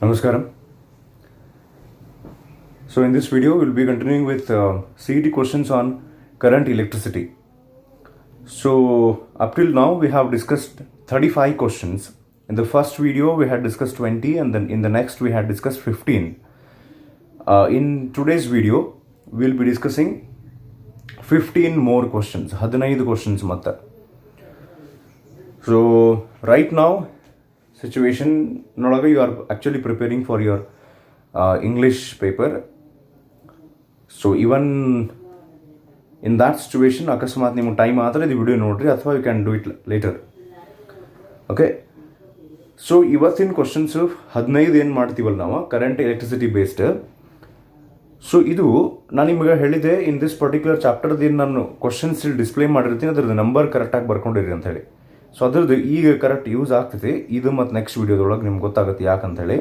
Namaskaram. So in this video, we'll be continuing with CET questions on current electricity. So up till now, we have discussed 35 questions. In the first video, we had discussed 20, and then in the next, we had discussed 15. In today's video, we'll be discussing 15 more questions. 15 questions matta. So right now, situation nolaga you are actually preparing for your English paper. So even in that situation, akasmat nimu time ಆದರೆ ಇದು video ನೋಡ್ರಿ ಅಥವಾ you can do it later. Okay, so ಇವತ್ತಿನ questions 15 ಏನು ಮಾಡ್ತೀವಲ್ಲ ನಾವು current electricity based. So ಇದು ನಾನು ನಿಮಗೆ ಹೇಳಿದೆ, ಇನ್ ದಿಸ್ ಪರ್ಟಿಕ್ಯುಲರ್ ಚಾಪ್ಟರ್ದು ಏನು ನಾನು ಕ್ವಶನ್ಸ್ ಡಿಸ್ಪ್ಲೇ ಮಾಡಿರ್ತೀನಿ ಅದ್ರದ್ದು ನಂಬರ್ ಕರೆಕ್ಟಾಗಿ ಬರ್ಕೊಂಡಿರಿ ಅಂತ ಹೇಳಿ. ಸೊ ಅದ್ರದ್ದು ಈಗ ಕರೆಕ್ಟ್ ಯೂಸ್ ಆಗ್ತೈತಿ. ಇದು ಮತ್ತು ನೆಕ್ಸ್ಟ್ ವಿಡಿಯೋದೊಳಗೆ ನಿಮ್ಗೆ ಗೊತ್ತಾಗುತ್ತೆ ಯಾಕಂತೇಳಿ.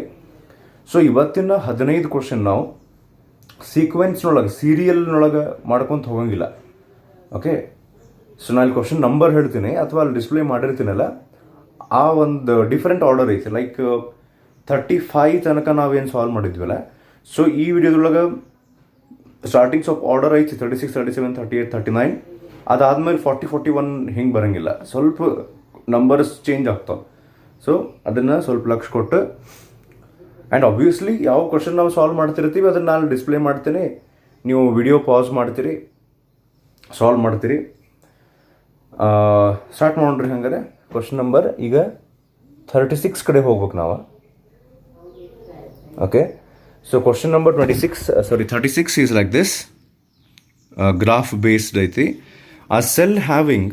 ಸೊ ಇವತ್ತಿನ 15 ಕ್ವಶನ್ ನಾವು ಸೀಕ್ವೆನ್ಸ್ನೊಳಗೆ ಸೀರಿಯಲ್ನೊಳಗೆ ಮಾಡ್ಕೊತ ಹೋಗಂಗಿಲ್ಲ. ಓಕೆ, ಸೊ ನಾನು ಇಲ್ಲಿ ಕ್ವಶನ್ ನಂಬರ್ ಹೇಳ್ತೀನಿ ಅಥವಾ ಅಲ್ಲಿ ಡಿಸ್ಪ್ಲೇ ಮಾಡಿರ್ತೀನಲ್ಲ, ಆ ಒಂದು ಡಿಫ್ರೆಂಟ್ ಆರ್ಡರ್ ಐತಿ. ಲೈಕ್ 35 ತನಕ ನಾವೇನು ಸಾಲ್ವ್ ಮಾಡಿದ್ವಲ್ಲ, ಸೊ ಈ ವಿಡಿಯೋದೊಳಗೆ ಸ್ಟಾರ್ಟಿಂಗ್ಸ್ ಆಫ್ ಆರ್ಡರ್ ಐತಿ 36, 37, 38, 39. ಅದಾದ್ಮೇಲೆ 40, 41 ಹಿಂಗೆ ಬರೋಂಗಿಲ್ಲ, ಸ್ವಲ್ಪ ನಂಬರ್ಸ್ ಚೇಂಜ್ ಆಗ್ತಾವೆ. ಸೊ ಅದನ್ನು ಸ್ವಲ್ಪ ಲಕ್ಷ ಕೊಟ್ಟು, ಆ್ಯಂಡ್ ಆಬ್ವಿಯಸ್ಲಿ ಯಾವ ಕ್ವಶನ್ ನಾವು ಸಾಲ್ವ್ ಮಾಡ್ತಿರ್ತೀವಿ ಅದನ್ನು ನಾನು ಡಿಸ್ಪ್ಲೇ ಮಾಡ್ತೀನಿ, ನೀವು ವಿಡಿಯೋ ಪಾಸ್ ಮಾಡ್ತೀರಿ, ಸಾಲ್ವ್ ಮಾಡ್ತೀರಿ. ಸ್ಟಾರ್ಟ್ ಮಾಡ್ರಿ. ಹಂಗಾರೆ ಕ್ವಶನ್ ನಂಬರ್ ಈಗ 36 ಕಡೆ ಹೋಗ್ಬೇಕು ನಾವು. Okay, so question number 36 is like this. Graph based ಐತಿ. A cell having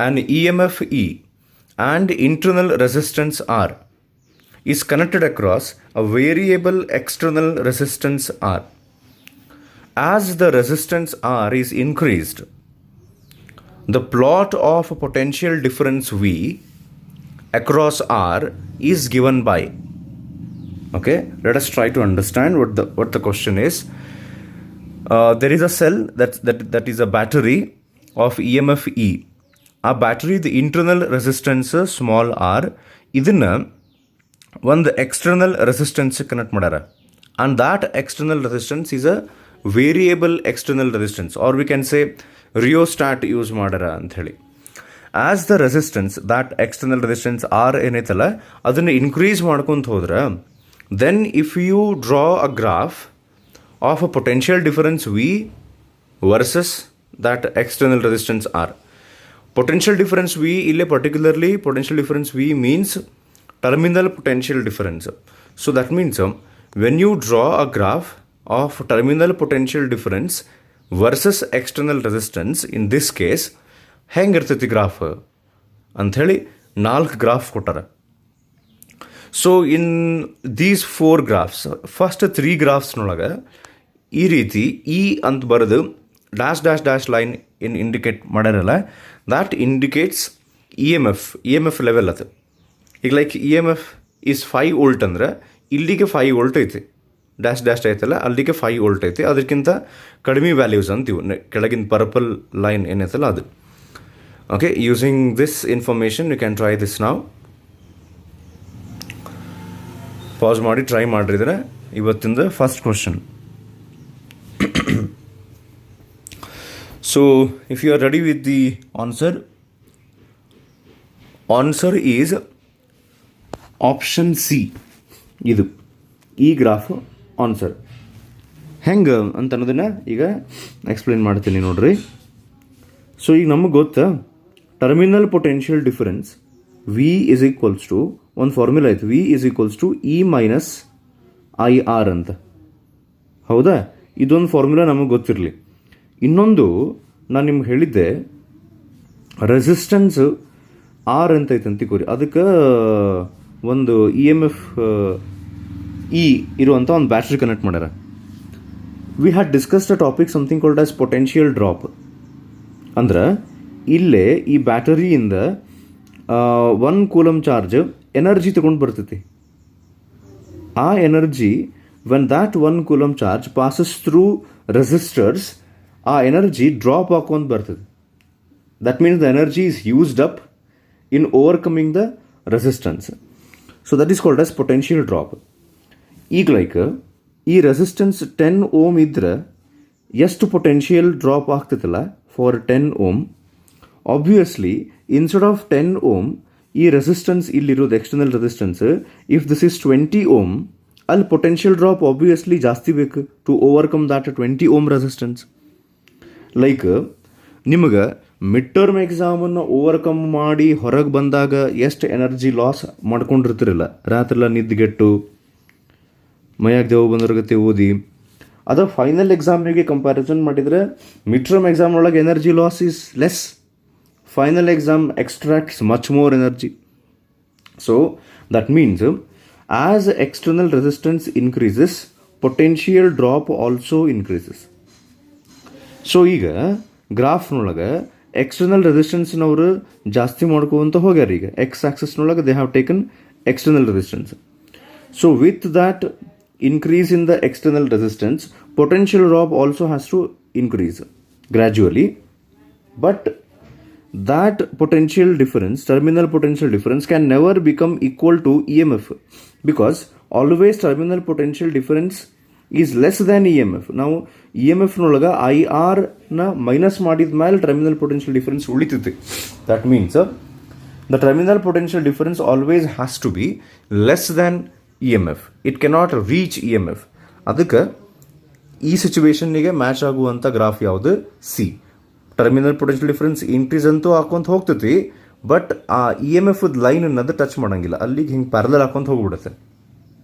an EMF E and internal resistance R is connected across a variable external resistance R. As the resistance R is increased, the plot of potential difference V across R is given by. Okay, let us try to understand what the question is. There is a cell that is a battery of EMF E. ಆ ಬ್ಯಾಟರಿದು internal resistance small R, ಇದನ್ನು ಒಂದು external resistance connect ಮಾಡ್ಯಾರ. And that external resistance is a variable external resistance, or we can say rheostat use ಮಾಡ್ಯಾರ ಅಂಥೇಳಿ. As the resistance, that external resistance R ಏನೈತಲ್ಲ ಅದನ್ನು increase ಮಾಡ್ಕೊತ ಹೋದ್ರೆ, then if you draw a graph of a potential difference V versus that external resistance R. Potential difference V, ille particularly potential difference V means terminal potential difference. So that means when you draw a graph of terminal potential difference versus external resistance, in this case ಹೆಂಗಿರ್ತೈತಿ graph ಅಂಥೇಳಿ 4 graph ಕೊಟ್ಟಾರ. So in these 4 graphs, first 3 ಗ್ರಾಫ್ಸ್ನೊಳಗೆ ಈ ರೀತಿ E ಅಂತ ಬರೆದು dash line ಏನು indicate ಮಾಡ್ಯಾರಲ್ಲ, that indicates E M F level. ಅದು ಈಗ like E M F is 5 volt ಅಂದ್ರೆ ಇಲ್ಲಿಗೆ 5 ವೋಲ್ಟ್ ಐತಿ, ಡ್ಯಾಶ್ ಐತಲ್ಲ ಅಲ್ಲಿಗೆ 5 ವೋಲ್ಟ್ ಐತಿ. ಅದಕ್ಕಿಂತ ಕಡಿಮೆ ವ್ಯಾಲ್ಯೂಸ್ ಅಂತೀವಿ, ಕೆಳಗಿನ ಪರ್ಪಲ್ ಲೈನ್ ಏನೈತಲ್ಲ ಅದು. Okay, using this information you can try this ನಾವ್. ಪಾಸ್ ಮಾಡಿ ಟ್ರೈ ಮಾಡಿದ್ರೆ ಇವತ್ತಿಂದ first question. So if you are ready with the answer is option C. ಇದು ಈ ಗ್ರಾಫ್ ಆನ್ಸರ್ ಹೆಂಗೆ ಅಂತ ಅನ್ನೋದನ್ನು ಈಗ ಎಕ್ಸ್ಪ್ಲೇನ್ ಮಾಡ್ತೀನಿ ನೋಡ್ರಿ. ಸೊ ಈಗ ನಮಗೆ ಗೊತ್ತಾ, terminal potential difference V is equals to ಒಂದು ಫಾರ್ಮುಲಾ ಐತೆ, V is equals to E minus I R ಅಂತ. ಹೌದಾ, ಇದೊಂದು ಫಾರ್ಮುಲಾ ನಮಗೆ ಗೊತ್ತಿರಲಿ. ಇನ್ನೊಂದು ನಾನು ನಿಮ್ಗೆ ಹೇಳಿದ್ದೆ, ರೆಸಿಸ್ಟೆನ್ಸ್ ಆರ್ ಅಂತ ಐತೆ ಅಂತಿಕೋರಿ, ಅದಕ್ಕೆ ಒಂದು ಇ ಎಮ್ ಎಫ್ ಇ ಇರುವಂಥ ಒಂದು ಬ್ಯಾಟ್ರಿ ಕನೆಕ್ಟ್ ಮಾಡ್ಯಾರ. We had discussed a topic something called as potential drop. ಅಂದ್ರೆ ಇಲ್ಲೇ ಈ ಬ್ಯಾಟರಿಯಿಂದ 1 ಕೂಲಮ್ ಚಾರ್ಜ್ ಎನರ್ಜಿ ತಗೊಂಡು ಬರ್ತೈತಿ. ಆ energy when that 1 coulomb charge passes through resistors, ಆ ಎನರ್ಜಿ ಡ್ರಾಪ್ ಹಾಕೊಂತ ಬರ್ತದೆ. That means the energy is used up in overcoming the resistance. So that is called as potential drop. ಈಗ like ಈ resistance 10 ohm ಇದ್ರೆ ಎಷ್ಟು potential drop ಆಗ್ತೈತಲ್ಲ for 10 ohm. Obviously instead of 10 ohm ಈ resistance ಇಲ್ಲಿರೋದು external resistance, if this is 20 ohm, ಅಲ್ಲಿ potential drop obviously ಜಾಸ್ತಿ ಬೇಕು to overcome that 20 ohm resistance. Like ನಿಮಗೆ ಮಿಡ್ ಟರ್ಮ್ ಎಕ್ಸಾಮನ್ನು ಓವರ್ಕಮ್ ಮಾಡಿ ಹೊರಗೆ ಬಂದಾಗ ಎಷ್ಟು ಎನರ್ಜಿ ಲಾಸ್ ಮಾಡ್ಕೊಂಡಿರ್ತಿರಲ್ಲ, ರಾತ್ರಿಲ್ಲ ನಿದ್ದೆಗೆಟ್ಟು ಮೈಯಾಗ ದೇವು ಬಂದವ್ರಗತ್ತೆ ಓದಿ, ಅದು ಫೈನಲ್ ಎಕ್ಸಾಮಿಗೆ ಕಂಪ್ಯಾರಿಸನ್ ಮಾಡಿದರೆ ಮಿಡ್ ಟರ್ಮ್ ಎಕ್ಸಾಮ್ ಒಳಗೆ energy loss is less. Final exam extracts much more energy. So that means as external resistance increases, potential drop also increases. So ಈಗ ಗ್ರಾಫ್ನೊಳಗೆ ಎಕ್ಸ್ಟರ್ನಲ್ ರೆಸಿಸ್ಟೆನ್ಸ್ನವರು ಜಾಸ್ತಿ ಮಾಡ್ಕೋವಂತ ಹೋಗ್ಯಾರ. ಈಗ ಎಕ್ಸ್ ಆಕ್ಸಸ್ನೊಳಗೆ they have taken external resistance. So with that increase in the external resistance, potential drop also has to increase gradually, but that potential difference, terminal potential difference, can never become equal to EMF, because always terminal potential difference is less than EMF. Now EMF ನೊಳಗ IR ನ minus ಮಾಡಿದ ಮೇಲೆ terminal potential difference ಉಳಿತೈತಿ. That means the terminal potential difference always has to be less than EMF. It cannot reach EMF. ಅದಕ್ಕೆ ಈ ಸಿಚುವೇಶನ್ನಿಗೆ match ಆಗುವಂಥ graph ಯಾವುದು? C. Terminal potential difference increase ಅಂತೂ ಹಾಕೊಂತ ಹೋಗ್ತೈತಿ, ಬಟ್ ಆ ಇ ಎಮ್ ಎಫ್ ಲೈನ್ ಅನ್ನೋದು ಟಚ್ ಮಾಡೋಂಗಿಲ್ಲ, ಅಲ್ಲಿಗೆ ಹಿಂಗೆ ಪ್ಯಾರಲಲ್ ಹಾಕೊಂತ ಹೋಗ್ಬಿಡುತ್ತೆ.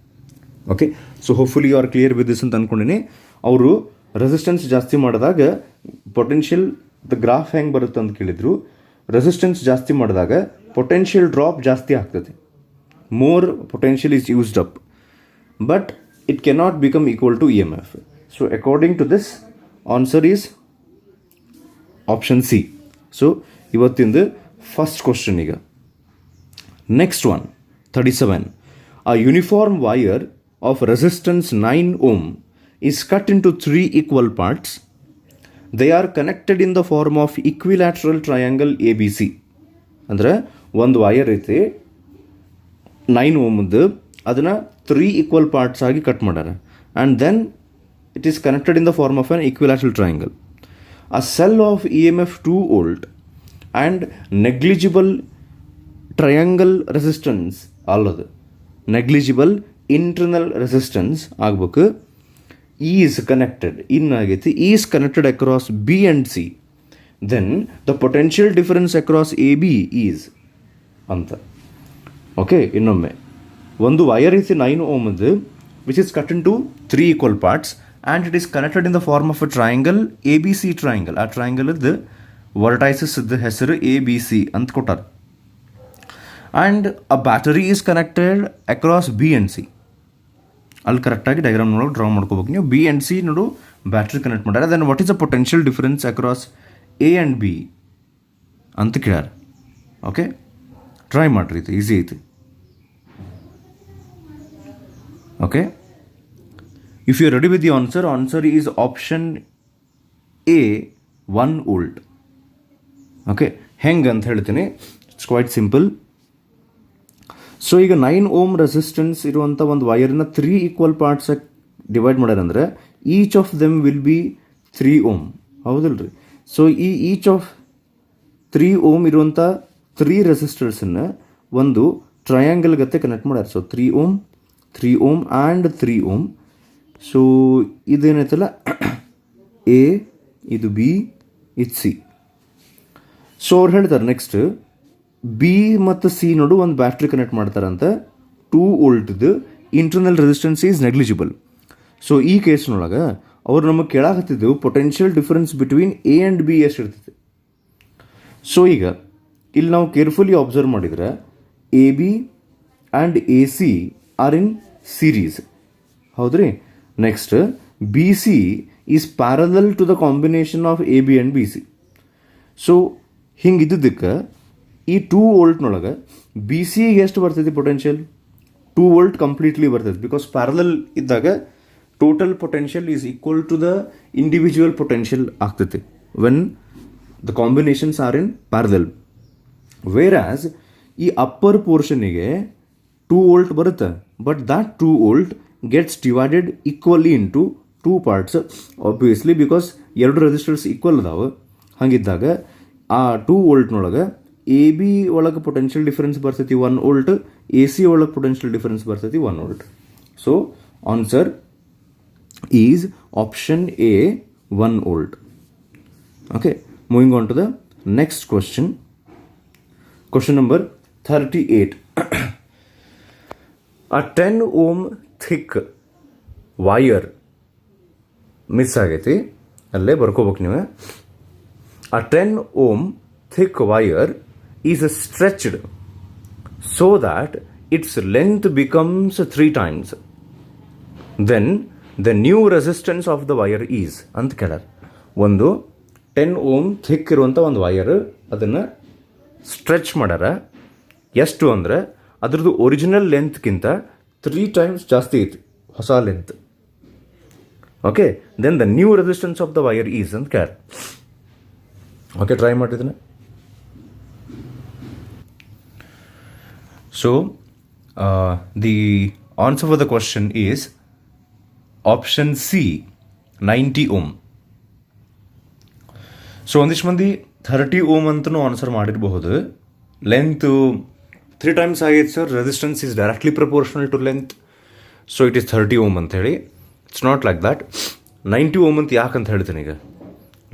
Okay, so hopefully you are clear with this ಅಂತ ಅಂದ್ಕೊಂಡಿನಿ. ಅವರು ರೆಸಿಸ್ಟೆನ್ಸ್ ಜಾಸ್ತಿ ಮಾಡಿದಾಗ ಪೊಟೆನ್ಷಿಯಲ್ ದ ಗ್ರಾಫ್ ಹೆಂಗೆ ಬರುತ್ತೆ ಅಂತ ಕೇಳಿದ್ರು. ರೆಸಿಸ್ಟೆನ್ಸ್ ಜಾಸ್ತಿ ಮಾಡಿದಾಗ ಪೊಟೆನ್ಷಿಯಲ್ ಡ್ರಾಪ್ ಜಾಸ್ತಿ ಆಗ್ತದೆ. More potential is used up, but it cannot become equal to EMF. So according to this, answer is option C. So ಇವತ್ತಿಂದು ಫಸ್ಟ್ ಕ್ವಶನ್. ಈಗ next one 37. A uniform wire of resistance 9 ohm is cut into 3 equal parts. They are connected in the form of equilateral triangle ABC. ಅಂದರೆ ಒಂದು wire ಐತಿ 9 ಓಮ್ದು, ಅದನ್ನು 3 equal parts ಆಗಿ cut ಮಾಡ್ಯಾರ. And then it is connected in the form of an equilateral triangle. A cell of E M F 2 volt and negligible triangle resistance ಅಲ್ಲದು, negligible internal resistance ಆಗ್ಬೇಕು. Is connected in ಆಗೈತಿ, is connected across B and C. Then the potential difference across A B is ಅಂತ. Okay, ಇನ್ನೊಮ್ಮೆ ಒಂದು wire is 9 ಓಮ್ದು which is cut into 3 equal parts and it is connected in the form of a triangle A B C triangle. ಆ ಟ್ರಯಾಂಗಲ್ದು ವರ್ಟೈಸಸ್ದು ಹೆಸರು A B C ಅಂತ ಕೊಟ್ಟಾರ. And a battery is connected across B and C. ಅಲ್ಲಿ ಕರೆಕ್ಟಾಗಿ diagram ನೋಡೋಕೆ draw ಮಾಡ್ಕೋಬೇಕು ನೀವು. ಬಿ ಆ್ಯಂಡ್ ಸಿ ನೋಡು ಬ್ಯಾಟ್ರಿ ಕನೆಕ್ಟ್ ಮಾಡ್ಯಾರ. Then what is the potential difference across A and B ಅಂತ ಕೇಳ್ಯಾರ. ಓಕೆ, ಟ್ರೈ ಮಾಡಿರಿ, ಇದು ಈಸಿ ಐತಿ. Okay, if you are ready with the answer is option A, 1 volt. Okay, ಹೆಂಗೆ ಅಂತ ಹೇಳ್ತೀನಿ, ಇಟ್ಸ್ ಕ್ವೈಟ್ ಸಿಂಪಲ್. ಸೊ ಈಗ 9 ಓಮ್ ರೆಸಿಸ್ಟೆನ್ಸ್ ಇರುವಂಥ ಒಂದು ವೈರ್ನ 3 ಈಕ್ವಲ್ ಪಾರ್ಟ್ಸ್ ಡಿವೈಡ್ ಮಾಡ್ಯಾರಂದ್ರೆ each of them will be 3 ohm, ಹೌದಲ್ರಿ? ಸೊ ಈ ಈಚ್ ಆಫ್ 3 ಓಮ್ ಇರುವಂಥ 3 ರೆಸಿಸ್ಟರ್ಸನ್ನು ಒಂದು ಟ್ರಯಾಂಗಲ್ ಗತ್ತೆ ಕನೆಕ್ಟ್ ಮಾಡ್ಯಾರ. So 3 ohm, 3 ohm and 3 ohm. So ಇದೇನೈತಲ್ಲ ಎ, ಇದು ಬಿ, ಇದು ಸಿ. ಸೊ ಅವ್ರು ಹೇಳ್ತಾರೆ ನೆಕ್ಸ್ಟ್ ಬಿ ಮತ್ತು ಸಿ ನೋಡು ಒಂದು ಬ್ಯಾಟ್ರಿ ಕನೆಕ್ಟ್ ಮಾಡ್ತಾರಂತೆ. 2 ವೋಲ್ಟ್ದು internal resistance is negligible. So ಈ ಕೇಸ್ನೊಳಗೆ ಅವ್ರು ನಮಗೆ ಕೇಳಾಕತ್ತಿದ್ದೆವು potential difference between A and B ಎಷ್ಟು ಇರ್ತೈತೆ. ಸೊ ಈಗ ಇಲ್ಲಿ ನಾವು ಕೇರ್ಫುಲಿ ಅಬ್ಸರ್ವ್ ಮಾಡಿದರೆ A B and A C are in series, ಹೌದ್ರಿ? Next B C is parallel to the combination of A B and B C. So ಹಿಂಗಿದ್ದಕ್ಕೆ ಈ 2 ವೋಲ್ಟ್ನೊಳಗೆ ಬಿ ಸಿಗೆ ಎಷ್ಟು ಬರ್ತೈತಿ ಪೊಟೆನ್ಷಿಯಲ್? 2 ವೋಲ್ಟ್ ಕಂಪ್ಲೀಟ್ಲಿ ಬರ್ತೈತಿ. ಬಿಕಾಸ್ ಪ್ಯಾರಲಲ್ ಇದ್ದಾಗ total potential is equal to the individual potential ಆಗ್ತೈತಿ when the combinations are in parallel. Whereas ಈ ಅಪ್ಪರ್ ಪೋರ್ಷನಿಗೆ 2 ವೋಲ್ಟ್ ಬರುತ್ತೆ, but that 2 volt gets divided equally into 2 parts obviously because ಎರಡು resistors equal ಅದಾವೆ. ಹಾಗಿದ್ದಾಗ ಆ 2 ವೋಲ್ಟ್ನೊಳಗೆ ಎ ಬಿ ಒಳಗೆ ಪೊಟೆನ್ಷಿಯಲ್ ಡಿಫರೆನ್ಸ್ ಬರ್ತೈತಿ 1 ವೋಲ್ಟ್, ಎ ಸಿ ಒಳಗೆ ಪೊಟೆನ್ಷಿಯಲ್ ಡಿಫರೆನ್ಸ್ ಬರ್ತೈತಿ 1 volt. So answer is option A 1 volt. Okay, moving on to the next question. Question number 38. A 10 ohm thick wire miss ಆಗೈತಿ, ಅಲ್ಲೇ ಬರ್ಕೋಬೇಕು ನೀವು. A 10 ohm thick wire is stretched so that its length becomes 3 times. Then the new resistance of the wire is ಅಂತ ಕೇಳಾರ. ಒಂದು 10 ohm thick ಇರುವಂಥ ಒಂದು wire ಅದನ್ನು stretch ಮಾಡ್ಯಾರ. ಎಷ್ಟು ಅಂದರೆ ಅದ್ರದ್ದು ಒರಿಜಿನಲ್ ಲೆಂತ್ಗಿಂತ 3 ಟೈಮ್ಸ್ ಜಾಸ್ತಿ ಐತಿ ಹೊಸ length. Okay, then the new resistance of the wire is ಅಂತ ಕೇಳ. ಓಕೆ, ಟ್ರೈ ಮಾಡಿದ್ದನ್ನ. So the answer for the question is option C 90 ohm. So ಒಂದಿಷ್ಟು ಮಂದಿ 30 ಓಮ್ ಅಂತಲೂ ಆನ್ಸರ್ ಮಾಡಿರಬಹುದು. ಲೆಂತು 3 ಟೈಮ್ಸ್ ಆಗೈತೆ sir, resistance is directly proportional to length, so it is 30 ohm ಅಂತ ಹೇಳಿ. It's not like that. 90 ohm ಅಂತ ಯಾಕಂತ ಹೇಳ್ತೀನಿ ಈಗ,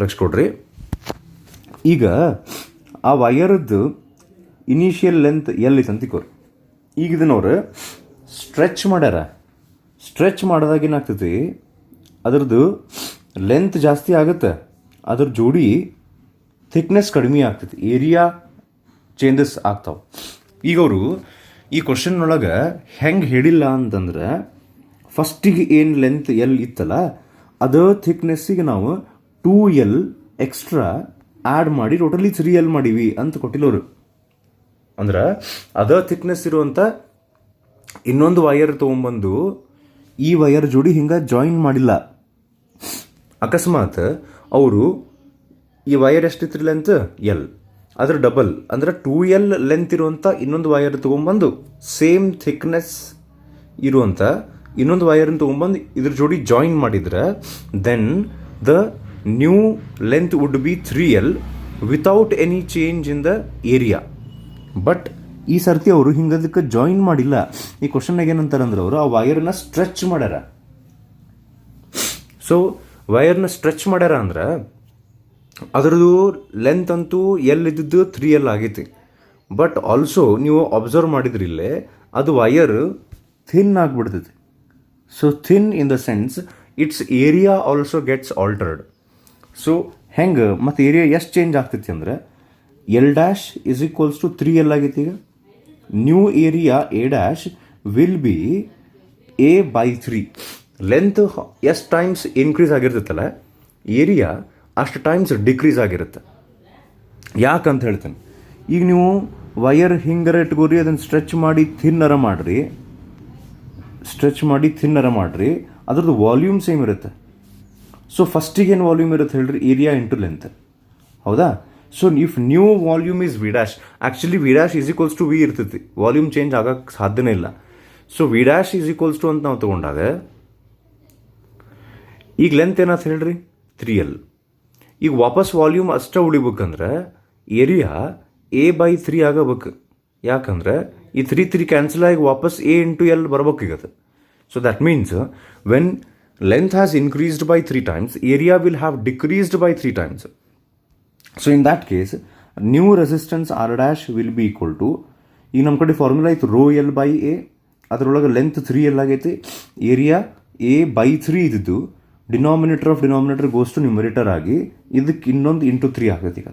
ಲಕ್ಷ ಕೊಡ್ರಿ. ಈಗ ಆ ವಯರದ್ದು ಇನಿಷಿಯಲ್ ಲೆಂತ್ ಎಲ್ಲಿತ್ತು ಅಂತ ತಿಳ್ಕೊರಿ. ಈಗ ಇದನ್ನವ್ರು ಸ್ಟ್ರೆಚ್ ಮಾಡ್ಯಾರ. ಸ್ಟ್ರೆಚ್ ಮಾಡಿದಾಗ ಏನಾಗ್ತೈತಿ, ಅದರದ್ದು ಲೆಂತ್ ಜಾಸ್ತಿ ಆಗುತ್ತೆ, ಅದ್ರ ಜೋಡಿ ಥಿಕ್ನೆಸ್ ಕಡಿಮೆ ಆಗ್ತೈತಿ, ಏರಿಯಾ ಚೇಂಜಸ್ ಆಗ್ತಾವೆ. ಈಗ ಅವರು ಈ ಕ್ವಶನ್ನೊಳಗೆ ಹೆಂಗೆ ಹೇಳಿಲ್ಲ ಅಂತಂದ್ರೆ, ಫಸ್ಟಿಗೆ ಏನು ಲೆಂತ್ ಎಲ್ ಇತ್ತಲ್ಲ ಅದೇ ಥಿಕ್ನೆಸ್ಸಿಗೆ ನಾವು 2L ಎಕ್ಸ್ಟ್ರಾ ಆ್ಯಡ್ ಮಾಡಿ ಟೋಟಲಿ 3L ಮಾಡೀವಿ ಅಂತ ಕೊಟ್ಟಿಲ್ಲವರು. ಅಂದ್ರೆ ಅದೇ ಥಿಕ್ನೆಸ್ ಇರುವಂಥ ಇನ್ನೊಂದು ವಯರ್ ತೊಗೊಂಬಂದು ಈ ವಯರ್ ಜೋಡಿ ಹಿಂಗೆ ಜಾಯಿನ್ ಮಾಡಿಲ್ಲ. ಅಕಸ್ಮಾತ್ ಅವರು ಈ ವಯರ್ ಎಷ್ಟಿತ್ತು ಲೆಂತ್ ಎಲ್, ಅದ್ರ ಡಬಲ್ ಅಂದರೆ 2L ಲೆಂತ್ ಇರುವಂಥ ಇನ್ನೊಂದು ವಯರ್ ತೊಗೊಂಬಂದು ಸೇಮ್ ಥಿಕ್ನೆಸ್ ಇರುವಂಥ ಇನ್ನೊಂದು ವಯರನ್ನು ತೊಗೊಂಬಂದು ಇದ್ರ ಜೋಡಿ ಜಾಯಿನ್ ಮಾಡಿದ್ರೆ then the new length would be 3L without any change in the area. But ಈ ಸರ್ತಿ ಅವರು ಹಿಂಗದಕ್ಕೆ ಜಾಯಿನ್ ಮಾಡಿಲ್ಲ. ಈ ಕ್ವಶನ್ನಾಗ ಏನಂತಾರೆ ಅಂದ್ರೆ ಅವರು ಆ ವಯರ್ನ ಸ್ಟ್ರೆಚ್ ಮಾಡ್ಯಾರ. ಸೊ ವಯರ್ನ ಸ್ಟ್ರೆಚ್ ಮಾಡ್ಯಾರ ಅಂದ್ರೆ ಅದರದ್ದು ಲೆಂತ್ ಅಂತೂ ಎಲ್ ಇದ್ದಿದ್ದು 3L ಆಗೈತಿ. ಬಟ್ ಆಲ್ಸೋ ನೀವು ಅಬ್ಸರ್ವ್ ಮಾಡಿದ್ರಿ ಇಲ್ಲೇ ಅದು ವಯರ್ ಥಿನ್ ಆಗಿಬಿಡ್ತೈತಿ. So thin in the sense it's area also gets altered. So ಹೆಂಗೆ ಮತ್ತು ಏರಿಯಾ ಎಷ್ಟು ಚೇಂಜ್ ಆಗ್ತೈತಿ ಅಂದರೆ L' is equals to 3L ಆಗೈತಿ. ಈಗ new area A' will be A/3. Length ಎಷ್ಟು ಟೈಮ್ಸ್ ಇನ್ಕ್ರೀಸ್ ಆಗಿರ್ತೈತಲ್ಲ ಏರಿಯಾ ಅಷ್ಟು ಟೈಮ್ಸ್ ಡಿಕ್ರೀಸ್ ಆಗಿರುತ್ತೆ. ಯಾಕಂತ ಹೇಳ್ತೇನೆ, ಈಗ ನೀವು ವಯರ್ ಹಿಂಗರ ಇಟ್ಕೋರಿ, ಅದನ್ನು ಸ್ಟ್ರೆಚ್ ಮಾಡಿ ಥಿನ್ನರ ಮಾಡಿರಿ, ಅದ್ರದ್ದು ವಾಲ್ಯೂಮ್ ಸೇಮ್ ಇರುತ್ತೆ. ಸೊ ಫಸ್ಟಿಗೆ ಏನು ವಾಲ್ಯೂಮ್ ಇರುತ್ತೆ ಹೇಳ್ರಿ, ಏರಿಯಾ ಇಂಟು ಲೆಂತ್, ಹೌದಾ? So if new volume is V', actually V' is equals to V ಇರ್ತೈತಿ, ವಾಲ್ಯೂಮ್ ಚೇಂಜ್ ಆಗಕ್ಕೆ ಸಾಧ್ಯನೇ ಇಲ್ಲ. So V' is equals to ಅಂತ ನಾವು ತೊಗೊಂಡಾಗ ಈಗ ಲೆಂತ್ ಏನಾಯ್ತು ಹೇಳ್ರಿ 3L. ಈಗ ವಾಪಸ್ ವಾಲ್ಯೂಮ್ ಅಷ್ಟೇ ಉಳಿಬೇಕಂದ್ರೆ ಏರಿಯಾ A/3 ಆಗಬೇಕು. ಯಾಕಂದ್ರೆ ಈ 3 ಕ್ಯಾನ್ಸಲ್ ಆಗಿ ವಾಪಸ್ A ಇಂಟು L ಬರ್ಬೇಕೀಗದು. So that means when length has increased by 3 times area will have decreased by 3 times. So in that case new resistance R' will be equal to, ಈಗ ನಮ್ಮ ಕಡೆ formula ಇತ್ತು ρL/A, ಅದರೊಳಗೆ length 3L ಆಗೈತಿ, area A/3 ಇದ್ದಿದ್ದು denominator of denominator goes to numerator ಆಗಿ ಇದಕ್ಕೆ ಇನ್ನೊಂದು ಇಂಟು 3 ಆಗೈತಿ ಈಗ.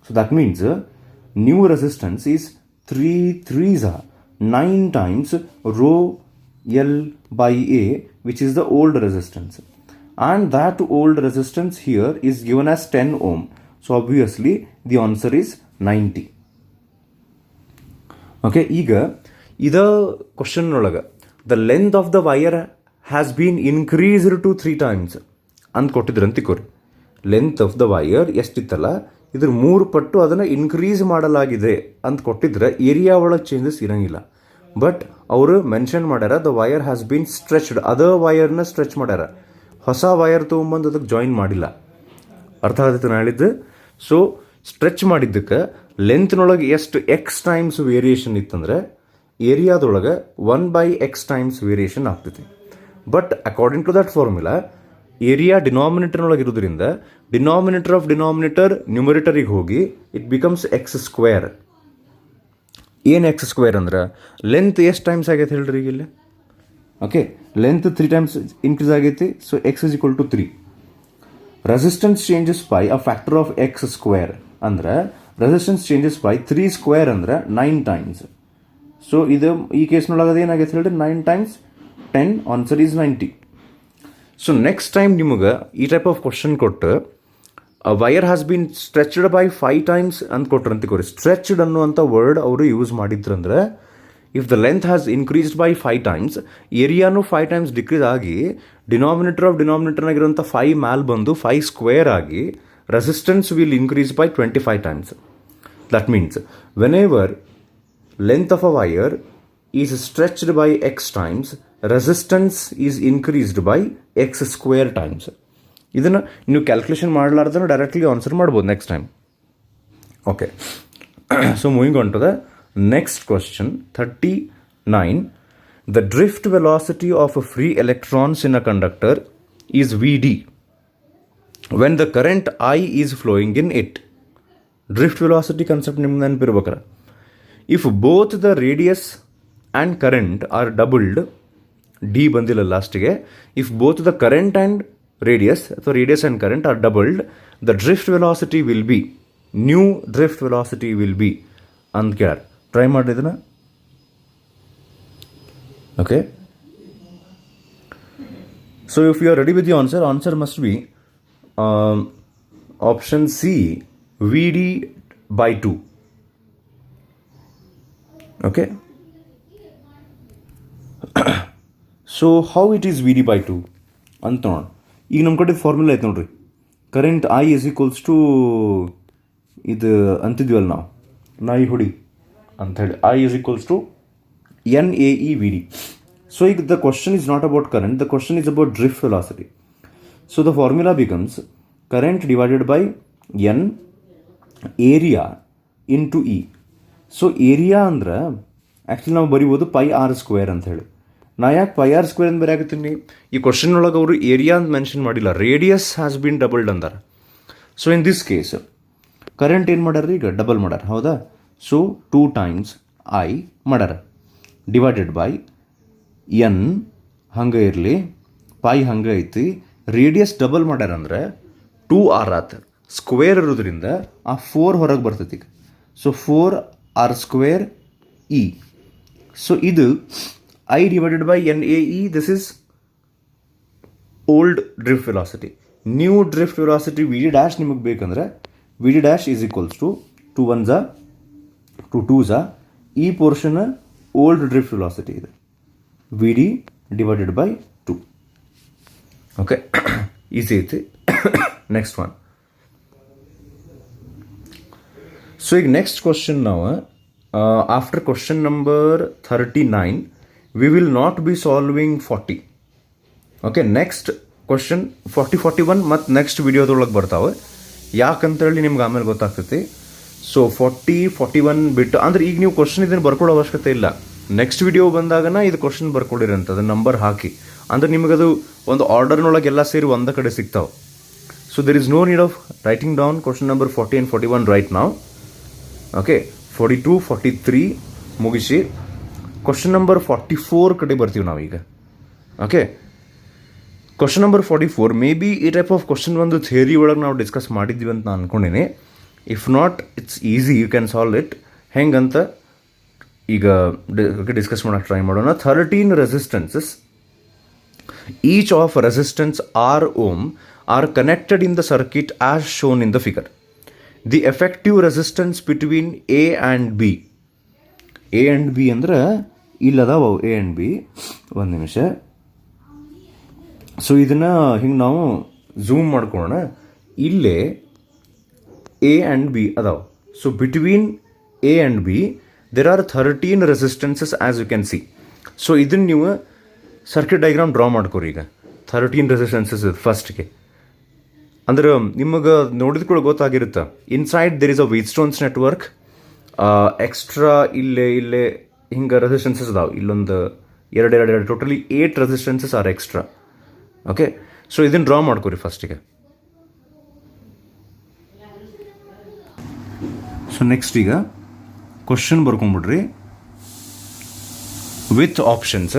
So that means new resistance is 3 3s 9 times ρL/A which is the old resistance, and that old resistance here is given as 10 ohm. So obviously the answer is 90. Okay, ಈಗ ಇದ question ಒಳಗೆ the length of the wire has been increased to 3 times ಅಂತ ಕೊಟ್ಟಿದ್ರು ಅಂತ ತಿಳ್ಕೊರಿ. Length of the wire ಎಷ್ಟಿತ್ತಲ್ಲ ಇದ್ರ 3 ಪಟ್ಟು ಅದನ್ನು ಇನ್ಕ್ರೀಸ್ ಮಾಡಲಾಗಿದೆ ಅಂತ ಕೊಟ್ಟಿದ್ರೆ ಏರಿಯಾ ಒಳಗೆ ಚೇಂಜಸ್ ಇರೋಂಗಿಲ್ಲ. ಬಟ್ ಅವರು ಮೆನ್ಷನ್ ಮಾಡ್ಯಾರ the wire has been stretched, ಅದ ವೈರ್ನ ಸ್ಟ್ರೆಚ್ ಮಾಡ್ಯಾರ, ಹೊಸ ವೈರ್ ತೊಗೊಂಬಂದು ಅದಕ್ಕೆ ಜಾಯಿನ್ ಮಾಡಿಲ್ಲ. ಅರ್ಥ ಆಗತ್ತೆ ನಾನು ಹೇಳಿದ್ದು? ಸೊ ಸ್ಟ್ರೆಚ್ ಮಾಡಿದ್ದಕ್ಕೆ ಲೆಂತ್ನೊಳಗೆ ಎಷ್ಟು ಎಕ್ಸ್ ಟೈಮ್ಸ್ ವೇರಿಯೇಷನ್ ಇತ್ತಂದ್ರೆ ಏರಿಯಾದೊಳಗೆ 1/x ಟೈಮ್ಸ್ ವೇರಿಯೇಷನ್ ಆಗ್ತೈತಿ. But according to that formula area ಡಿನಾಮಿನೇಟರ್ನೊಳಗೆ ಇರೋದ್ರಿಂದ ಡಿನಾಮಿನೇಟರ್ ಆಫ್ ಡಿನಾಮಿನೇಟರ್ ನ್ಯೂಮರೇಟರಿಗೆ ಹೋಗಿ ಇಟ್ ಬಿಕಮ್ಸ್ ಎಕ್ಸ್ ಸ್ಕ್ವೇರ್. ಏನು ಎಕ್ಸ್ ಸ್ಕ್ವೇರ್ ಅಂದ್ರೆ ಲೆಂತ್ ಎಷ್ಟು ಟೈಮ್ಸ್ ಆಗೈತೆ ಹೇಳ್ರಿ ಈಗ ಇಲ್ಲಿ? ಓಕೆ, ಲೆಂತ್ 3 ಟೈಮ್ಸ್ ಇನ್ಕ್ರೀಸ್ ಆಗೈತಿ. So X is equal to 3. Resistance changes by a factor of X square ಅಂದ್ರೆ ರೆಸಿಸ್ಟೆನ್ಸ್ ಚೇಂಜಸ್ ಬೈ 3 ಸ್ಕ್ವೇರ್ ಅಂದ್ರೆ 9 ಟೈಮ್ಸ್. ಸೊ ಇದು ಈ ಕೇಸ್ನೊಳಗೆ ಏನಾಗೈತೆ ಹೇಳ್ರಿ? 9 times 10 answer is 90. So next time ನಿಮಗೆ ಈ ಟೈಪ್ ಆಫ್ ಕ್ವಶನ್ ಕೊಟ್ಟು wire has been stretched by 5 times ಅಂತ ಕೊಟ್ರಂತ ಕೋರಿ. ಸ್ಟ್ರೆಚ್ಡ್ ಅನ್ನುವಂಥ ವರ್ಡ್ ಅವರು ಯೂಸ್ ಮಾಡಿದ್ರಂದ್ರೆ if the length has increased by 5 times, ಏರಿಯಾನು 5 ಟೈಮ್ಸ್ ಡಿಕ್ರೀಸ್ ಆಗಿ ಡಿನಾಮಿನೇಟರ್ ಆಫ್ ಡಿನಾಮಿನೇಟರ್ನಾಗಿರುವಂಥ 5 ಮ್ಯಾಲ್ ಬಂದು 5 ಸ್ಕ್ವೇರ್ ಆಗಿ resistance will increase by 25 times. That means whenever length of a wire is stretched by x times, resistance is increased by x square times. ಇದನ್ನು ನೀವು calculation ಮಾಡಲಾರ್ದನ್ನು directly answer ಮಾಡ್ಬೋದು next time. Okay, so moving on to the next question 39. The drift velocity of a free electrons in a conductor is VD when the current I is flowing in it. Drift velocity concept ನಿಮ್ಗೆ ನೆನಪಿರ್ಬೇಕಾರ. If both the radius and current are doubled, D ಬಂದಿಲ್ಲ ಲಾಸ್ಟಿಗೆ, if both the current and radius, ಅಥವಾ radius and current are doubled, the drift velocity will be, new drift velocity will be ಅಂತ ಕೇಳಾರ. Try ಮಾಡಿದನ. Okay, so if you are ready with the answer must be option C, VD by 2. Okay, so how it is VD by 2 ಅಂತ ನೋಡೋಣ. ಈಗ ನಮ್ಮ ಕಡೆ formula ಐತೆ ನೋಡ್ರಿ, current I is equals to ಇದು ಅಂತಿದ್ವಲ್ಲ ನಾವು ನಾಯಿ ಹೊಡಿ ಅಂತ ಹೇಳಿ, I is equals to NAE VD. So ಈಗ the question is not about current, the question is about drift velocity. So the formula becomes current divided by N area into E. So area ಅಂದ್ರೆ actually ನಾವು ಬರೀಬೋದು πr² ಅಂತ ಹೇಳಿ. ನಾ ಯಾಕೆ πr² ಅಂತ ಬರೆಯಾಕತ್ತೀನಿ? ಈ question ಒಳಗೆ ಅವರು ಏರಿಯಾ ಅಂತ ಮೆನ್ಷನ್ ಮಾಡಿಲ್ಲ, ರೇಡಿಯಸ್ ಹ್ಯಾಸ್ ಬೀನ್ ಡಬಲ್ಡ್ ಅಂದಾರ. So in this case current ಏನು ಮಾಡ್ಯಾರ? ಈಗ ಡಬಲ್ ಮಾಡ್ಯಾರ, ಹೌದಾ? ಸೊ 2 ಟೈಮ್ಸ್ I ಮಾಡ್ಯಾರ ಡಿವೈಡೆಡ್ ಬೈ N ಹಂಗೆ ಇರಲಿ, ಪೈ ಹಂಗೆ ಐತಿ, ರೇಡಿಯಸ್ ಡಬಲ್ ಮಾಡ್ಯಾರ ಅಂದರೆ 2r ಆತ. ಸ್ಕ್ವೇರ್ ಇರೋದ್ರಿಂದ ಆ 4 ಹೊರಗೆ ಬರ್ತೈತಿ. So 4r² E. ಸೊ ಇದು I divided by NAE, this is old drift velocity. New drift velocity VD dash ನಿಮಗೆ ಬೇಕಂದ್ರೆ VD dash is equals to 2 1s 2 2s, ಈ ಪೋರ್ಷನ್ ಓಲ್ಡ್ ಡ್ರಿಫ್ಟ್ ವೆಲಾಸಿಟಿ ಇದೆ, VD divided by 2. Okay, easy ಐತಿ. Next one. So ಈಗ next question ನಾವು after question number 39 we will not be solving 40. Okay, next question 40 41 ಮತ್ತು next ವಿಡಿಯೋದೊಳಗೆ ಬರ್ತಾವೆ. ಯಾಕಂತೇಳಿ ನಿಮ್ಗೆ ಆಮೇಲೆ ಗೊತ್ತಾಗ್ತೈತಿ. So 40 41 ಬಿಟ್ಟು ಅಂದ್ರೆ ಈಗ ನೀವು ಕ್ವಶನ್ ಇದನ್ನು ಬರ್ಕೊಳ್ಳೋ ಅವಶ್ಯಕತೆ ಇಲ್ಲ. ನೆಕ್ಸ್ಟ್ ವಿಡಿಯೋ ಬಂದಾಗನ ಇದು ಕ್ವಶನ್ ಬರ್ಕೊಂಡಿರಿ ಅಂತ ಅದು ನಂಬರ್ ಹಾಕಿ, ಅಂದ್ರೆ ನಿಮಗದು ಒಂದು ಆರ್ಡರ್ನೊಳಗೆ ಎಲ್ಲ ಸೇರಿ ಒಂದೇ ಕಡೆ ಸಿಗ್ತಾವೆ. So there is no need of writing down question number 40 and 41 right ನಾವು. ಓಕೆ, 42 43 ಮುಗಿಸಿ ಕ್ವಶನ್ ನಂಬರ್ 44 ಕಡೆ ಬರ್ತೀವಿ ನಾವೀಗ. Okay, question number 44 may be ಈ ಟೈಪ್ ಆಫ್ ಕ್ವಶನ್ ಒಂದು ಥಿಯರಿ ಒಳಗೆ ನಾವು ಡಿಸ್ಕಸ್ ಮಾಡಿದ್ವಿ ಅಂತ ನಾನು ಅಂದ್ಕೊಂಡಿನಿ. If not it's easy, you can solve it. ಹೆಂಗಂತ ಈಗ ಡಿಸ್ಕಸ್ ಮಾಡೋಕ್ಕೆ ಟ್ರೈ ಮಾಡೋಣ. 13 resistances, each of resistance R ohm are connected in the circuit as shown in the figure. The effective resistance between A and B. A and B ಅಂದ್ರೆ ಇಲ್ಲದಾವ A and B. ಒಂದು ನಿಮಿಷ. So ಇದನ್ನು ಹಿಂಗೆ ನಾವು zoom ಮಾಡ್ಕೊಳ್ಳೋಣ. ಇಲ್ಲೇ A and B ಅದಾವ. So between A and B there are 13 resistances as you can see. So ಇದನ್ನು ನೀವು ಸರ್ಕ್ಯೂಟ್ ಡಯಾಗ್ರಾಮ್ ಡ್ರಾ ಮಾಡ್ಕೊರಿ. ಈಗ 13 ರೆಸಿಸ್ಟೆನ್ಸಸ್ ಇದು ಫಸ್ಟ್ಗೆ. ಅಂದ್ರೆ ನಿಮಗೆ ನೋಡಿದ ಕೂಡ ಗೊತ್ತಾಗಿರುತ್ತೆ. Inside there is a Wheatstone's network. Extra ಇಲ್ಲೇ ಹಿಂಗೆ ರೆಸಿಸ್ಟೆನ್ಸಸ್ ಅದಾವೆ. ಇಲ್ಲೊಂದು ಎರಡು totally 8 resistances are extra. Okay, so ಇದನ್ನು ಡ್ರಾ ಮಾಡ್ಕೊರಿ ಫಸ್ಟಿಗೆ. ಸೊ ನೆಕ್ಸ್ಟ್ ಈಗ ಕ್ವಶನ್ ಬರ್ಕೊಂಬಿಡ್ರಿ with options.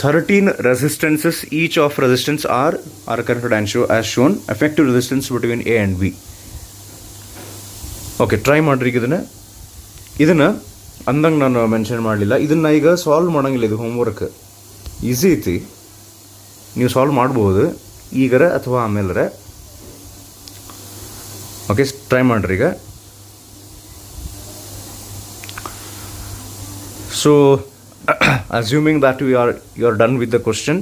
13 resistances, each of resistance are connected as shown. Effective resistance between A and B. Okay, try ಮಾಡ್ರಿ. ಇದನ್ನು ಅಂದಂಗೆ ನಾನು ಮೆನ್ಷನ್ ಮಾಡಲಿಲ್ಲ. ಇದನ್ನು ಈಗ ಸಾಲ್ವ್ ಮಾಡೋಂಗಿಲ್ಲ. ಇದು ಹೋಮ್ವರ್ಕ್ ಈಸಿ ಐತಿ, ನೀವು ಸಾಲ್ವ್ ಮಾಡ್ಬೋದು ಈಗರ ಅಥವಾ ಆಮೇಲರ. ಓಕೆ, ಟ್ರೈ ಮಾಡ್ರಿ ಈಗ. So assuming that you are done with the question,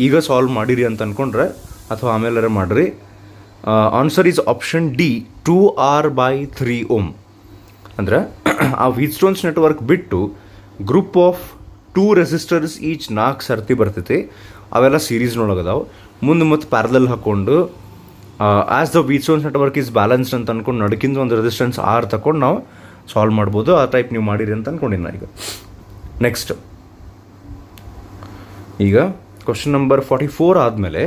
ಈಗ ಸಾಲ್ವ್ ಮಾಡಿರಿ ಅಂತ ಅಂದ್ಕೊಂಡ್ರೆ ಅಥವಾ ಆಮೇಲೆ ಮಾಡಿರಿ. Answer is option D, 2R/3 ohm. ಅಂದ್ರೆ ಆ ವೀಟ್ಸ್ಟೋನ್ಸ್ ನೆಟ್ವರ್ಕ್ ಬಿಟ್ಟು ಗ್ರೂಪ್ ಆಫ್ 2 ರೆಸಿಸ್ಟರ್ಸ್ ಈಚ್ 4 ಸರ್ತಿ ಬರ್ತೈತಿ. ಅವೆಲ್ಲ ಸೀರೀಸ್ನೊಳಗದಾವೆ. ಮುಂದೆ ಮತ್ತು ಪ್ಯಾರಲಲ್ ಹಾಕ್ಕೊಂಡು as the Wheatstone's network is balanced ಅಂತ ಅಂದ್ಕೊಂಡು ನಡಕಿಂದ ಒಂದು ರೆಸಿಸ್ಟೆನ್ಸ್ R ತಗೊಂಡು ನಾವು ಸಾಲ್ವ್ ಮಾಡ್ಬೋದು. ಆ ಟೈಪ್ ನೀವು ಮಾಡಿರಿ ಅಂತ ಅಂದ್ಕೊಂಡಿನಿ ನಾ. ಈಗ ನೆಕ್ಸ್ಟ್, ಈಗ ಕ್ವಶನ್ ನಂಬರ್ 44 ಆದಮೇಲೆ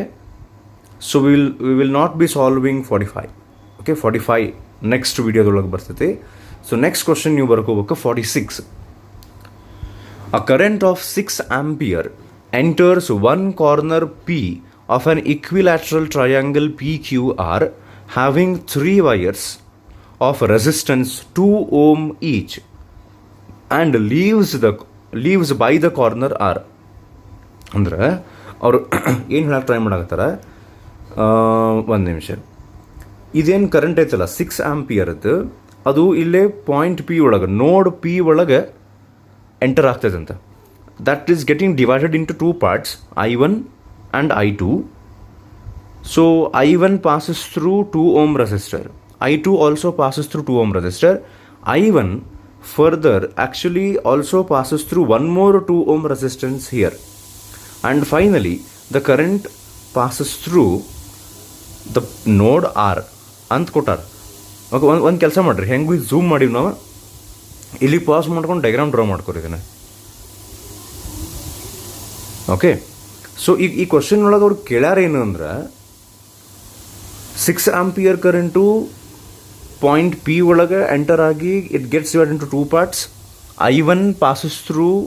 so we will not be solving 45. Okay, 45 next ವಿಡಿಯೋದೊಳಗೆ ಬರ್ತೈತಿ. ಸೊ ನೆಕ್ಸ್ಟ್ ಕ್ವಶನ್ ನೀವು ಬರ್ಕೋಬೇಕು 46. A current of 6 ampere enters one corner P of an equilateral triangle PQR having 3 wires of resistance 2 ohm each and leaves by the corner R. ಅಂದ್ರೆ ಅವರು ಏನು ಹೇಳಕ್ಕೆ try ಮಾಡಾಕತ್ತಾರ, ಒಂದು ನಿಮಿಷ. ಇದೇನು ಕರೆಂಟ್ ಐತಲ್ಲ 6 ಆಂಪಿಯರ್ದು, ಅದು ಇಲ್ಲೇ ಪಾಯಿಂಟ್ P ಒಳಗೆ, ನೋಡ್ P ಒಳಗೆ ಎಂಟರ್ ಆಗ್ತದಂತ. That is getting divided into 2 parts, I1 and I2. So I1 passes through 2 ohm resistor. I2 also passes through 2 ohm resistor. I1 further actually also passes through one more 2 ohm resistance here. And finally the current passes through the node R ಅಂತ ಕೊಟ್ಟಾರ. Okay, ಒಂದು ಕೆಲಸ ಮಾಡಿರಿ, ಹೆಂಗೆ zoom ಮಾಡಿವಿ ನಾವು, ಇಲ್ಲಿ pass ಮಾಡ್ಕೊಂಡು ಡಯಾಗ್ರಾಮ್ ಡ್ರಾ ಮಾಡ್ಕೊರಿ ಇದನ್ನು. ಓಕೆ, ಸೊ ಈಗ ಈ ಕ್ವಶನ್ ಒಳಗೆ ಅವ್ರು ಕೇಳ್ಯಾರೇನು ಅಂದ್ರೆ 6 ಆಂಪಿಯರ್ ಕರೆಂಟು ಪಾಯಿಂಟ್ P ಒಳಗೆ ಎಂಟರ್ ಆಗಿ it gets divide into 2 parts. I1 passes through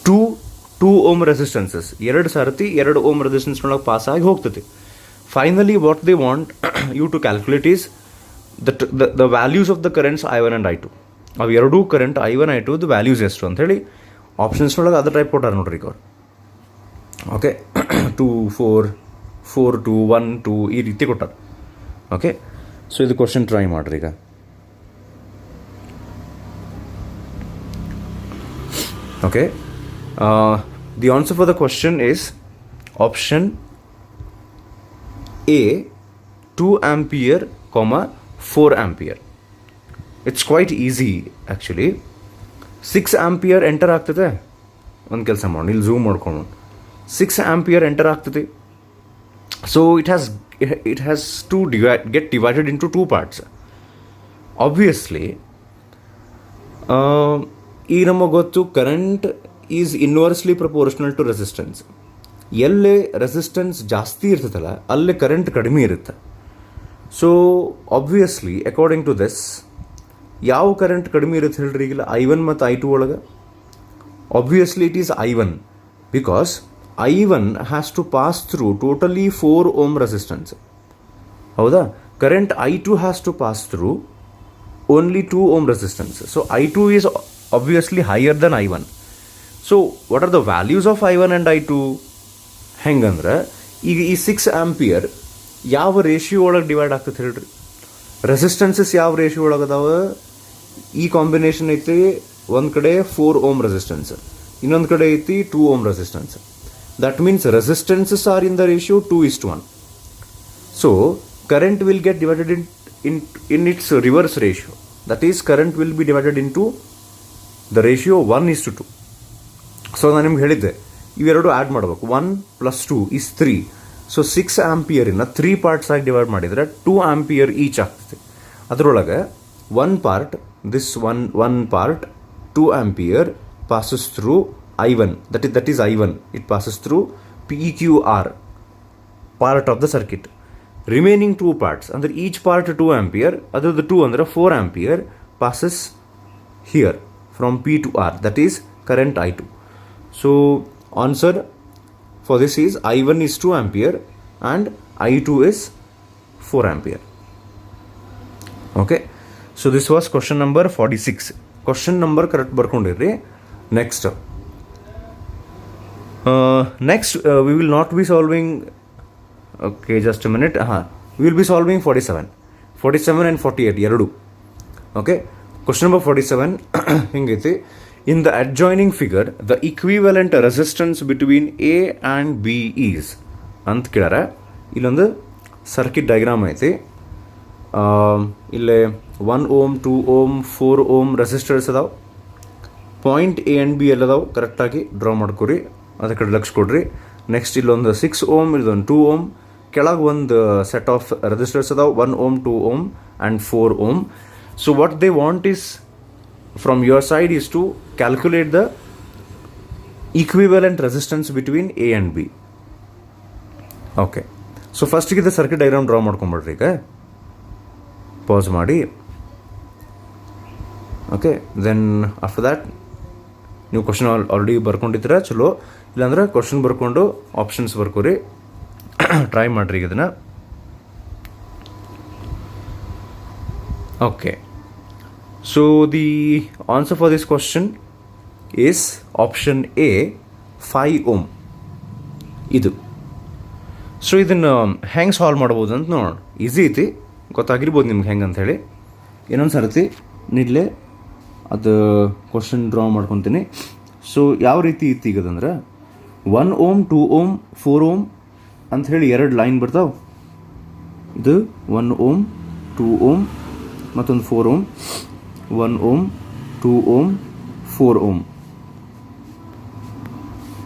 2 ohm resistances. 2 ಸರ್ತಿ 2 ohm resistance ಒಳಗೆ ಪಾಸ್ ಆಗಿ ಹೋಗ್ತದೆ. Finally what they want you to calculate is the values of the currents I1 and I2. ಅವು ಎರಡೂ current I1 I2 the values ಎಷ್ಟು ಅಂಥೇಳಿ ಆಪ್ಷನ್ಸ್ನೊಳಗೆ ಅದ್ರ type ಕೊಟ್ಟಾರ ನೋಡ್ರಿ ಅವ್ರು. ಓಕೆ, 2 4 4 2 1 2 ಈ ರೀತಿ ಕೊಟ್ಟಾರ. ಓಕೆ, ಸೊ ಇದು ಕ್ವಶನ್ ಟ್ರೈ ಮಾಡ್ರಿ ಈಗ. Okay, the answer for the question is option A, 2 ampere, 4 ampere. It's quite easy actually. 6 ampere enter ಆಗ್ತದೆ. ಒಂದು ಕೆಲಸ ಮಾಡಿ, ಇಲ್ಲಿ ಝೂಮ್ ಮಾಡ್ಕೊಂಡು 6 ಆಂಪಿಯರ್ ಎಂಟರ್ ಆಗ್ತದೆ. So it has to get divided into 2 parts. Obviously, ಈಗ ನಮಗೆ ಗೊತ್ತು current is inversely proportional to resistance. ಎಲ್ಲೇ ರೆಸಿಸ್ಟೆನ್ಸ್ ಜಾಸ್ತಿ ಇರ್ತದಲ್ಲ ಅಲ್ಲೇ ಕರೆಂಟ್ ಕಡಿಮೆ ಇರುತ್ತೆ. So obviously according to this ಯಾವ ಕರೆಂಟ್ ಕಡಿಮೆ ಇರುತ್ತೆ ಹೇಳ್ರಿ ಈಗಿಲ್ಲ I1 ಮತ್ತು I2 ಒಳಗೆ? Obviously it is I1 because I1 has to pass through totally 4 ohm resistance. ಹೌದಾ? Current I2 has to pass through only 2 ohm resistance. So I2 is obviously higher than I1. So what are the values of I1 and I2? ಹೆಂಗಂದ್ರೆ ಈಗ ಈ 6 ampere ಯಾವ ratio ಒಳಗೆ divide ಆಗ್ತದೆ ಹೇಳ್ರಿ? Resistances ಯಾವ ratio ಒಳಗೆ ಅದಾವೆ? ಈ ಕಾಂಬಿನೇಷನ್ ಐತಿ, ಒಂದು ಕಡೆ 4 ohm ರೆಸಿಸ್ಟೆನ್ಸ್, ಇನ್ನೊಂದು ಕಡೆ ಐತಿ 2 ohm resistance. That means resistances are in the ratio 2:1. So current will get divided in its reverse ratio. That is, current will be divided into the ratio 1:2. So ನಾನು ನಿಮ್ಗೆ ಹೇಳಿದ್ದೆ ಇವೆರಡು ಆ್ಯಡ್ ಮಾಡಬೇಕು. 1 + 2 = 3. So 6 ಆಂಪಿಯರಿನ 3 parts ಆಗಿ divide ಮಾಡಿದರೆ 2 ampere each ಆಗ್ತದೆ. ಅದರೊಳಗೆ one part, this one part 2 ampere passes through I1. That is I1. It passes through PQR part of the circuit. Remaining 2 parts, under each part 2 ampere, other the 2 under 4 ampere passes here from P to R. That is current I2. So answer for this is I1 is 2 ampere and I2 is 4 ampere. Okay. So this was question number 46. Question number correct barkondirri. Next, we will not be solving. Okay, just a minute. We will be solving 47 and 48 ಎರಡು. Okay, question number 47 ಹಿಂಗೈತಿ. In the adjoining figure, the equivalent resistance between A and B is ಅಂತ ಕೇಳಾರ. ಇಲ್ಲೊಂದು circuit diagram ಐತಿ. ಇಲ್ಲೇ 1 ohm 2 ohm 4 ohm resistors ಅದಾವೆ. Point A and B ಎಲ್ಲದಾವು ಕರೆಕ್ಟಾಗಿ draw ಮಾಡ್ಕೊರಿ, ಅದ್ರ ಕಡೆ ಲಕ್ಷ ಕೊಡ್ರಿ. ನೆಕ್ಸ್ಟ್ ಇಲ್ಲೊಂದು 6 ohm, ಇಲ್ಲೊಂದು 2 ohm, ಕೆಳಗೆ ಒಂದು ಸೆಟ್ ಆಫ್ ರೆಸಿಸ್ಟರ್ಸ್ ಅದಾವೆ 1 ohm 2 ohm and 4 ohm. So what they want is from your side is to calculate the equivalent resistance between A and B. Okay, so ಫಸ್ಟಿಗೆ ಇದು ಸರ್ಕಿಟ್ ಡಯಾಗ್ರಾಮ್ ಡ್ರಾ ಮಾಡ್ಕೊಂಬಿಡ್ರಿ. ಈಗ pass ಮಾಡಿ. Okay, then after that ನೀವು question already ಬರ್ಕೊಂಡಿದ್ದೀರ ಚಲೋ, ಇಲ್ಲಾಂದ್ರೆ question ಬರ್ಕೊಂಡು ಆಪ್ಷನ್ಸ್ ಬರ್ಕೋರಿ. ಟ್ರೈ ಮಾಡಿರಿ ಇದನ್ನು. Okay, so the answer for this question is option A, 5 ohm. ಇದು ಸೊ ಇದನ್ನು ಹೆಂಗೆ ಸಾಲ್ವ್ ಮಾಡ್ಬೋದು ಅಂತ ನೋಡೋಣ. ಈಸಿ ಐತಿ, ಗೊತ್ತಾಗಿರ್ಬೋದು ನಿಮ್ಗೆ ಹೆಂಗೆ ಅಂಥೇಳಿ. ಇನ್ನೊಂದು ಸರ್ತಿ ನಿಡ್ಲೆ ಅದು ಕ್ವಶನ್ ಡ್ರಾ ಮಾಡ್ಕೊತೀನಿ. ಸೊ ಯಾವ ರೀತಿ ಇತ್ತು ಈಗದಂದ್ರೆ 1 ohm 2 ohm 4 ohm ಅಂಥೇಳಿ ಎರಡು ಲೈನ್ ಬರ್ತಾವೆ. ಇದು 1 ohm 2 ohm ಮತ್ತೊಂದು 4 ohm, 1 ohm 2 ohm 4 ohm.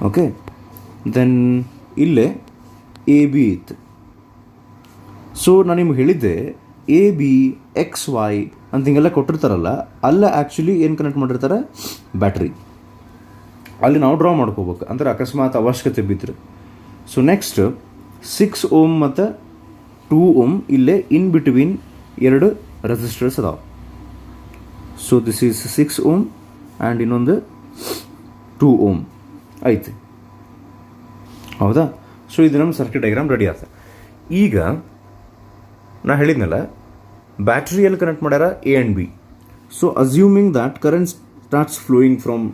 Okay, then ಇಲ್ಲೇ AB ಇತ್ತು. ಸೊ ನಾನು ನಿಮ್ಗೆ ಹೇಳಿದ್ದೆ AB XY ಅಂತ ಹಿಂಗೆಲ್ಲ ಕೊಟ್ಟಿರ್ತಾರಲ್ಲ, ಅಲ್ಲ ಆ್ಯಕ್ಚುಲಿ ಏನು ಕನೆಕ್ಟ್ ಮಾಡಿರ್ತಾರೆ, ಬ್ಯಾಟ್ರಿ. ಅಲ್ಲಿ ನಾವು ಡ್ರಾ ಮಾಡ್ಕೋಬೇಕು, ಅಂದ್ರೆ ಅಕಸ್ಮಾತ್ ಅವಶ್ಯಕತೆ ಬಿದ್ದರೆ. ಸೊ ನೆಕ್ಸ್ಟ್ 6 ohm ಮತ್ತು 2 ohm ಇಲ್ಲೇ ಇನ್ ಬಿಟ್ವೀನ್ ಎರಡು ರೆಸಿಸ್ಟರ್ಸ್ ಅದಾವೆ. So this is 6 ohm and ಇನ್ನೊಂದು 2 ohm ಐತೆ. ಹೌದಾ? ಸೊ ಇದು ನಮ್ಮ ಸರ್ಕ್ಯೂಟ್ ಡಯಾಗ್ರಾಮ್ ರೆಡಿ ಆಗ್ತದೆ. ಈಗ ನಾ ಹೇಳಿದ್ನಲ್ಲ, ಬ್ಯಾಟ್ರಿಯಲ್ಲಿ ಕನೆಕ್ಟ್ ಮಾಡ್ಯಾರ A and B. So assuming that current starts flowing from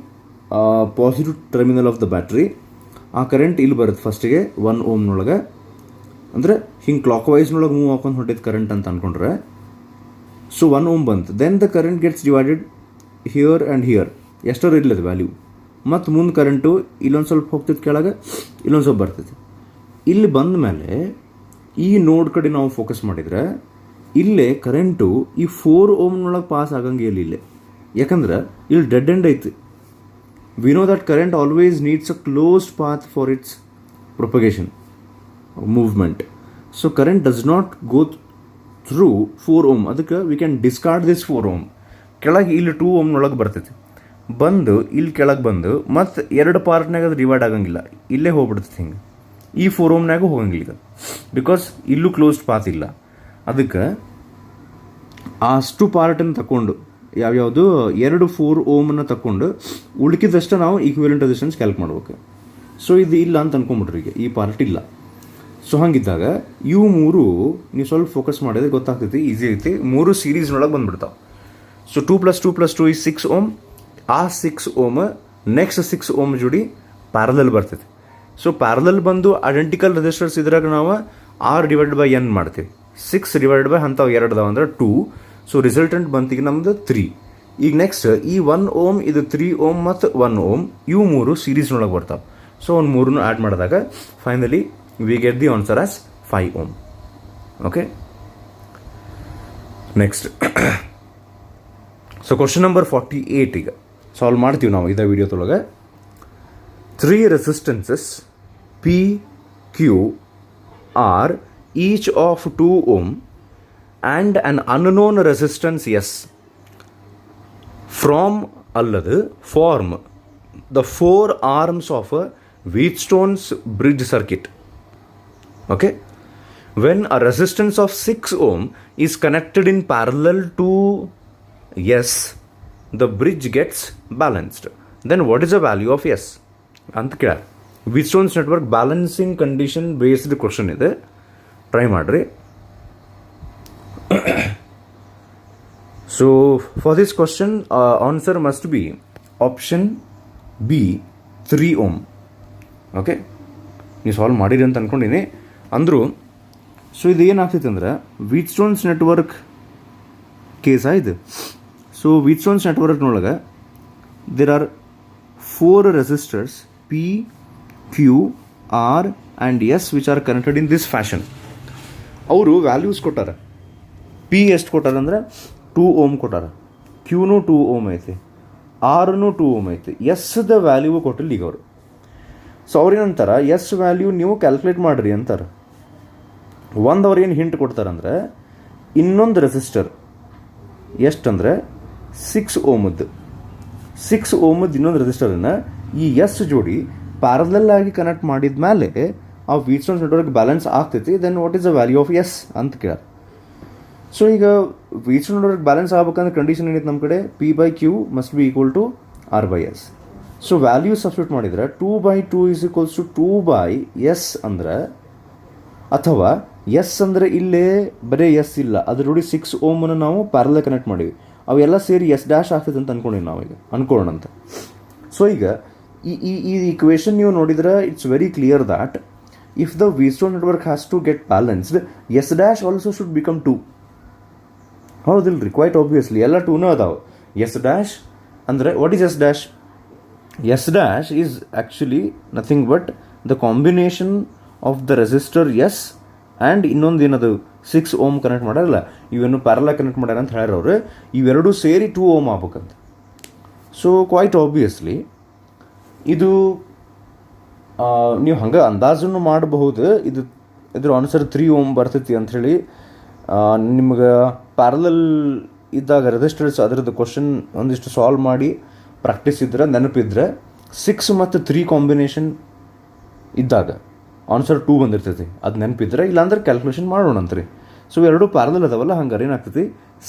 positive terminal of the battery. ಆ ಕರೆಂಟ್ ಇಲ್ಲಿ ಬರುತ್ತೆ ಫಸ್ಟಿಗೆ 1 ohmನೊಳಗೆ, ಅಂದರೆ ಹಿಂಗೆ ಕ್ಲಾಕ್ ವೈಸ್ನೊಳಗೆ ಮೂವ್ ಹಾಕೊಂಡು ಹೊಂಟಿದ್ದು ಕರೆಂಟ್ ಅಂತ ಅಂದ್ಕೊಂಡ್ರೆ. ಸೊ 1 ohm ಬಂತು. Then the current gets divided here and here, ಎಷ್ಟರ ಇರ್ಲದು ವ್ಯಾಲ್ಯೂ. ಮತ್ತು ಮುಂದೆ ಕರೆಂಟು ಇಲ್ಲೊಂದು ಸ್ವಲ್ಪ ಹೋಗ್ತೈತೆ, ಕೆಳಗೆ ಇಲ್ಲೊಂದು ಸ್ವಲ್ಪ ಬರ್ತೈತೆ. ಇಲ್ಲಿ ಬಂದ ಮೇಲೆ ಈ ನೋಡ್ ಕಡೆ ನಾವು ಫೋಕಸ್ ಮಾಡಿದರೆ ಇಲ್ಲೇ ಕರೆಂಟು ಈ 4 ohmನೊಳಗೆ ಪಾಸ್ ಆಗಂಗಿಲ್ಲ ಇಲ್ಲೇ, ಯಾಕಂದ್ರೆ ಇಲ್ಲಿ ಡೆಡ್ ಎಂಡ್ ಐತಿ. We know that current always needs a closed path for it's propagation movement. So current does not go through 4 ohm. ಅದಕ್ಕೆ we can discard this 4 ohm. ಕೆಳಗೆ ಇಲ್ಲಿ 2 ohmನೊಳಗೆ ಬರ್ತೈತಿ, ಬಂದು ಇಲ್ಲಿ ಕೆಳಗೆ ಬಂದು ಮತ್ತು ಎರಡು ಪಾರ್ಟ್ನಾಗ ಅದು ಡಿವೈಡ್ ಆಗಂಗಿಲ್ಲ, ಇಲ್ಲೇ ಹೋಗ್ಬಿಡ್ತೈತಿ. ಹಿಂಗೆ ಈ 4 ohmನಾಗೂ ಹೋಗಂಗಿಲ್ಲ ಈಗ, ಬಿಕಾಸ್ ಇಲ್ಲೂ ಕ್ಲೋಸ್ಡ್ ಪಾತ್ ಇಲ್ಲ. ಅದಕ್ಕೆ ಅಷ್ಟು ಪಾರ್ಟನ್ನು ತಗೊಂಡು ಯಾವ್ಯಾವುದು 2 4 ohmನ ತಗೊಂಡು ಉಳ್ಕಿದಷ್ಟು ನಾವು ಈಕ್ವಿವೆಲೆಂಟ್ ರೆಸಿಸ್ಟೆನ್ಸ್ ಕ್ಯಾಲ್ಕ್ ಮಾಡ್ಬೇಕು. ಸೊ ಇದು ಇಲ್ಲ ಅಂತ ಅನ್ಕೊಂಬಿಟ್ರಿ, ಈಗ ಈ ಪಾರ್ಟ್ ಇಲ್ಲ. ಸೊ ಹಂಗಿದ್ದಾಗ ಇವು ಮೂರು ನೀವು ಸ್ವಲ್ಪ ಫೋಕಸ್ ಮಾಡಿದ್ರೆ ಗೊತ್ತಾಗ್ತೈತಿ, ಈಸಿ ಐತಿ. 3 ಸೀರೀಸ್ನೊಳಗೆ ಬಂದ್ಬಿಡ್ತಾವೆ. So 2 + 2 + 2 is 6 ohm. ಆ 6 ohm ನೆಕ್ಸ್ಟ್ 6 ohm ಜೋಡಿ ಪ್ಯಾರಲಲ್ ಬರ್ತೈತಿ. ಸೊ ಪ್ಯಾರಲಲ್ ಬಂದು ಐಡೆಂಟಿಕಲ್ ರೆಸಿಸ್ಟರ್ಸ್ ಇದ್ರಾಗ ನಾವು R/N ಮಾಡ್ತೀವಿ. 6/, ಅಂಥವು 2 ಅದಾವ ಅಂದ್ರೆ 2. ಸೊ ರಿಸಲ್ಟೆಂಟ್ ಬಂತೀಗ ನಮ್ದು 3. ಈಗ ನೆಕ್ಸ್ಟ್ ಈ 1 ohm, ಇದು 3 ohm ಮತ್ತು 1 ohm, ಇವು ಮೂರು ಸೀರೀಸ್ನೊಳಗೆ ಬರ್ತಾವೆ. ಸೊ ಒಂದು ಮೂರನ್ನು ಆ್ಯಡ್ ಮಾಡಿದಾಗ finally we get the answer as 5 ohm. Okay, next so question number 48 ಈಗ ಸಾಲ್ವ್ ಮಾಡ್ತೀವಿ ನಾವು ಇದೇ ವಿಡಿಯೋದೊಳಗೆ. 3 resistances P, Q, R each of 2 ohm and an unknown resistance S from alladu form the 4 arms of a Wheatstone's bridge circuit. Okay, when a resistance of 6 ohm is connected in parallel to S, the bridge gets balanced. Then what is the value of S ಅಂತ ಕೇಳ. Wheatstone's network balancing condition based question ಇದೆ, try ಮಾಡಿರಿ. So for this question answer must be option B, 3 ohm. Okay, ನೀವು solve ಮಾಡಿರಿ ಅಂತ ಅಂದ್ಕೊಂಡಿನಿ ಅಂದರು. So ಇದು ಏನಾಗ್ತೈತೆ ಅಂದ್ರೆ Wheatstone's ನೆಟ್ವರ್ಕ್ ಕೇಸ ಇದು. ಸೊ Wheatstone's ನೆಟ್ವರ್ಕ್ನೊಳಗೆ there are 4 resistors P, Q, R and S which are connected in this fashion. ಅವರು ವ್ಯಾಲ್ಯೂಸ್ ಕೊಟ್ಟಾರ. P ಎಷ್ಟು ಕೊಟ್ಟಾರ ಅಂದ್ರೆ 2 ಓಮ್ ಕೊಟ್ಟಾರ, Qನೂ 2 ಓಮ್ ಐತಿ, Rನೂ 2 ಓಮ್ ಐತಿ, ಎಸ್ದ ವ್ಯಾಲ್ಯೂ ಕೊಟ್ಟಿಲ್ಲ ಈಗ ಅವರು. ಸೊ ಅವ್ರೇನಂತಾರೆ ಎಸ್ ವ್ಯಾಲ್ಯೂ ನೀವು ಕ್ಯಾಲ್ಕುಲೇಟ್ ಮಾಡಿರಿ ಅಂತಾರೆ. ಅವ್ರು ಏನು ಹಿಂಟ್ ಕೊಡ್ತಾರಂದ್ರೆ ಇನ್ನೊಂದು ರೆಸಿಸ್ಟರ್ ಎಷ್ಟಂದರೆ 6 ಓಮದ್ದು 6 ಓಮದ್ದು ಇನ್ನೊಂದು ರೆಸಿಸ್ಟರನ್ನು ಈ ಎಸ್ ಜೋಡಿ ಪ್ಯಾರಲಲ್ ಆಗಿ ಕನೆಕ್ಟ್ ಮಾಡಿದ ಮೇಲೆ ಆ Wheatstone's ನೆಟ್ವರ್ಕ್ ಬ್ಯಾಲೆನ್ಸ್ ಆಗ್ತೈತಿ. Then what is the value of S ಅಂತ ಕೇಳ. ಸೊ ಈಗ Wheatstone's ನೆಟ್ವರ್ಕ್ ಬ್ಯಾಲೆನ್ಸ್ ಆಗ್ಬೇಕಂದ್ರೆ ಕಂಡೀಷನ್ ಏನೈತೆ ನಮ್ಮ ಕಡೆ, P/Q must be equal to R/S. So value substitute ಮಾಡಿದರೆ 2/2 ಈಸ್ ಈಕ್ವಲ್ಸ್ ಟು 2/S ಅಂದ್ರೆ, ಅಥವಾ ಎಸ್ ಅಂದರೆ ಇಲ್ಲೇ ಬರೀ ಎಸ್ ಇಲ್ಲ, ಅದ್ರ ನೋಡಿ 6 ಓಮನ್ನು ನಾವು ಪ್ಯಾರಲಲ್ ಕನೆಕ್ಟ್ ಮಾಡೀವಿ, ಅವೆಲ್ಲ ಸೇರಿ ಎಸ್ ಡ್ಯಾಶ್ ಆಗ್ತದೆ ಅಂತ ಅನ್ಕೊಂಡಿವಿ ನಾವೀಗ, ಅನ್ಕೊಳ್ಳೋಣ ಅಂತ. ಸೊ ಈಗ ಈ ಇಕ್ವೇಷನ್ ನೀವು ನೋಡಿದ್ರೆ it's very clear that if the Wheatstone network has to get balanced, S dash also should become 2. ಹೌದಿಲ್ರಿ, ಕ್ವೈಟ್ ಆಬ್ವಿಯಸ್ಲಿ ಎಲ್ಲ 2ನೇ ಅದಾವೆ. ಎಸ್ ಡ್ಯಾಶ್ ಅಂದರೆ what is S dash? S dash is actually nothing but the combination of the resistor S and ಇನ್ನೊಂದು ಏನದು 6 ohm connect ಮಾಡ್ಯಾರಲ್ಲ, ಇವೇನು parallel connect ಮಾಡ್ಯಾರ ಅಂತ ಹೇಳ್ಯಾರ ಅವರು, ಇವೆರಡೂ ಸೇರಿ 2 ಓಮ್ ಆಗ್ಬೇಕಂತ. ಸೊ ಕ್ವೈಟ್ ಆಬ್ವಿಯಸ್ಲಿ ಇದು ನೀವು ಹಂಗೆ ಅಂದಾಜನ್ನು ಮಾಡಬಹುದು, ಇದ್ರ ಆನ್ಸರ್ 3 ಓಮ್ ಬರ್ತೈತಿ ಅಂಥೇಳಿ. ನಿಮ್ಗೆ ಪ್ಯಾರಲಲ್ ಇದ್ದಾಗ ರೆಸಿಸ್ಟರ್ಸ್ ಅದರದ್ದು ಕ್ವಶನ್ ಒಂದಿಷ್ಟು ಸಾಲ್ವ್ ಮಾಡಿ ಪ್ರಾಕ್ಟೀಸ್ ಇದ್ರೆ, ನೆನಪಿದ್ರೆ 6 ಮತ್ತು 3 ಕಾಂಬಿನೇಷನ್ ಇದ್ದಾಗ ಆನ್ಸರ್ 2 ಬಂದಿರ್ತೈತಿ, ಅದು ನೆನಪಿದ್ರೆ. ಇಲ್ಲಾಂದ್ರೆ ಕ್ಯಾಲ್ಕುಲೇಷನ್ ಮಾಡೋಣಂತ್ರಿ. ಸೊ ಎರಡು ಪ್ಯಾರಲಲ್ ಅದಾವಲ್ಲ, ಹಂಗಾರೆ ಏನಾಗ್ತೈತಿ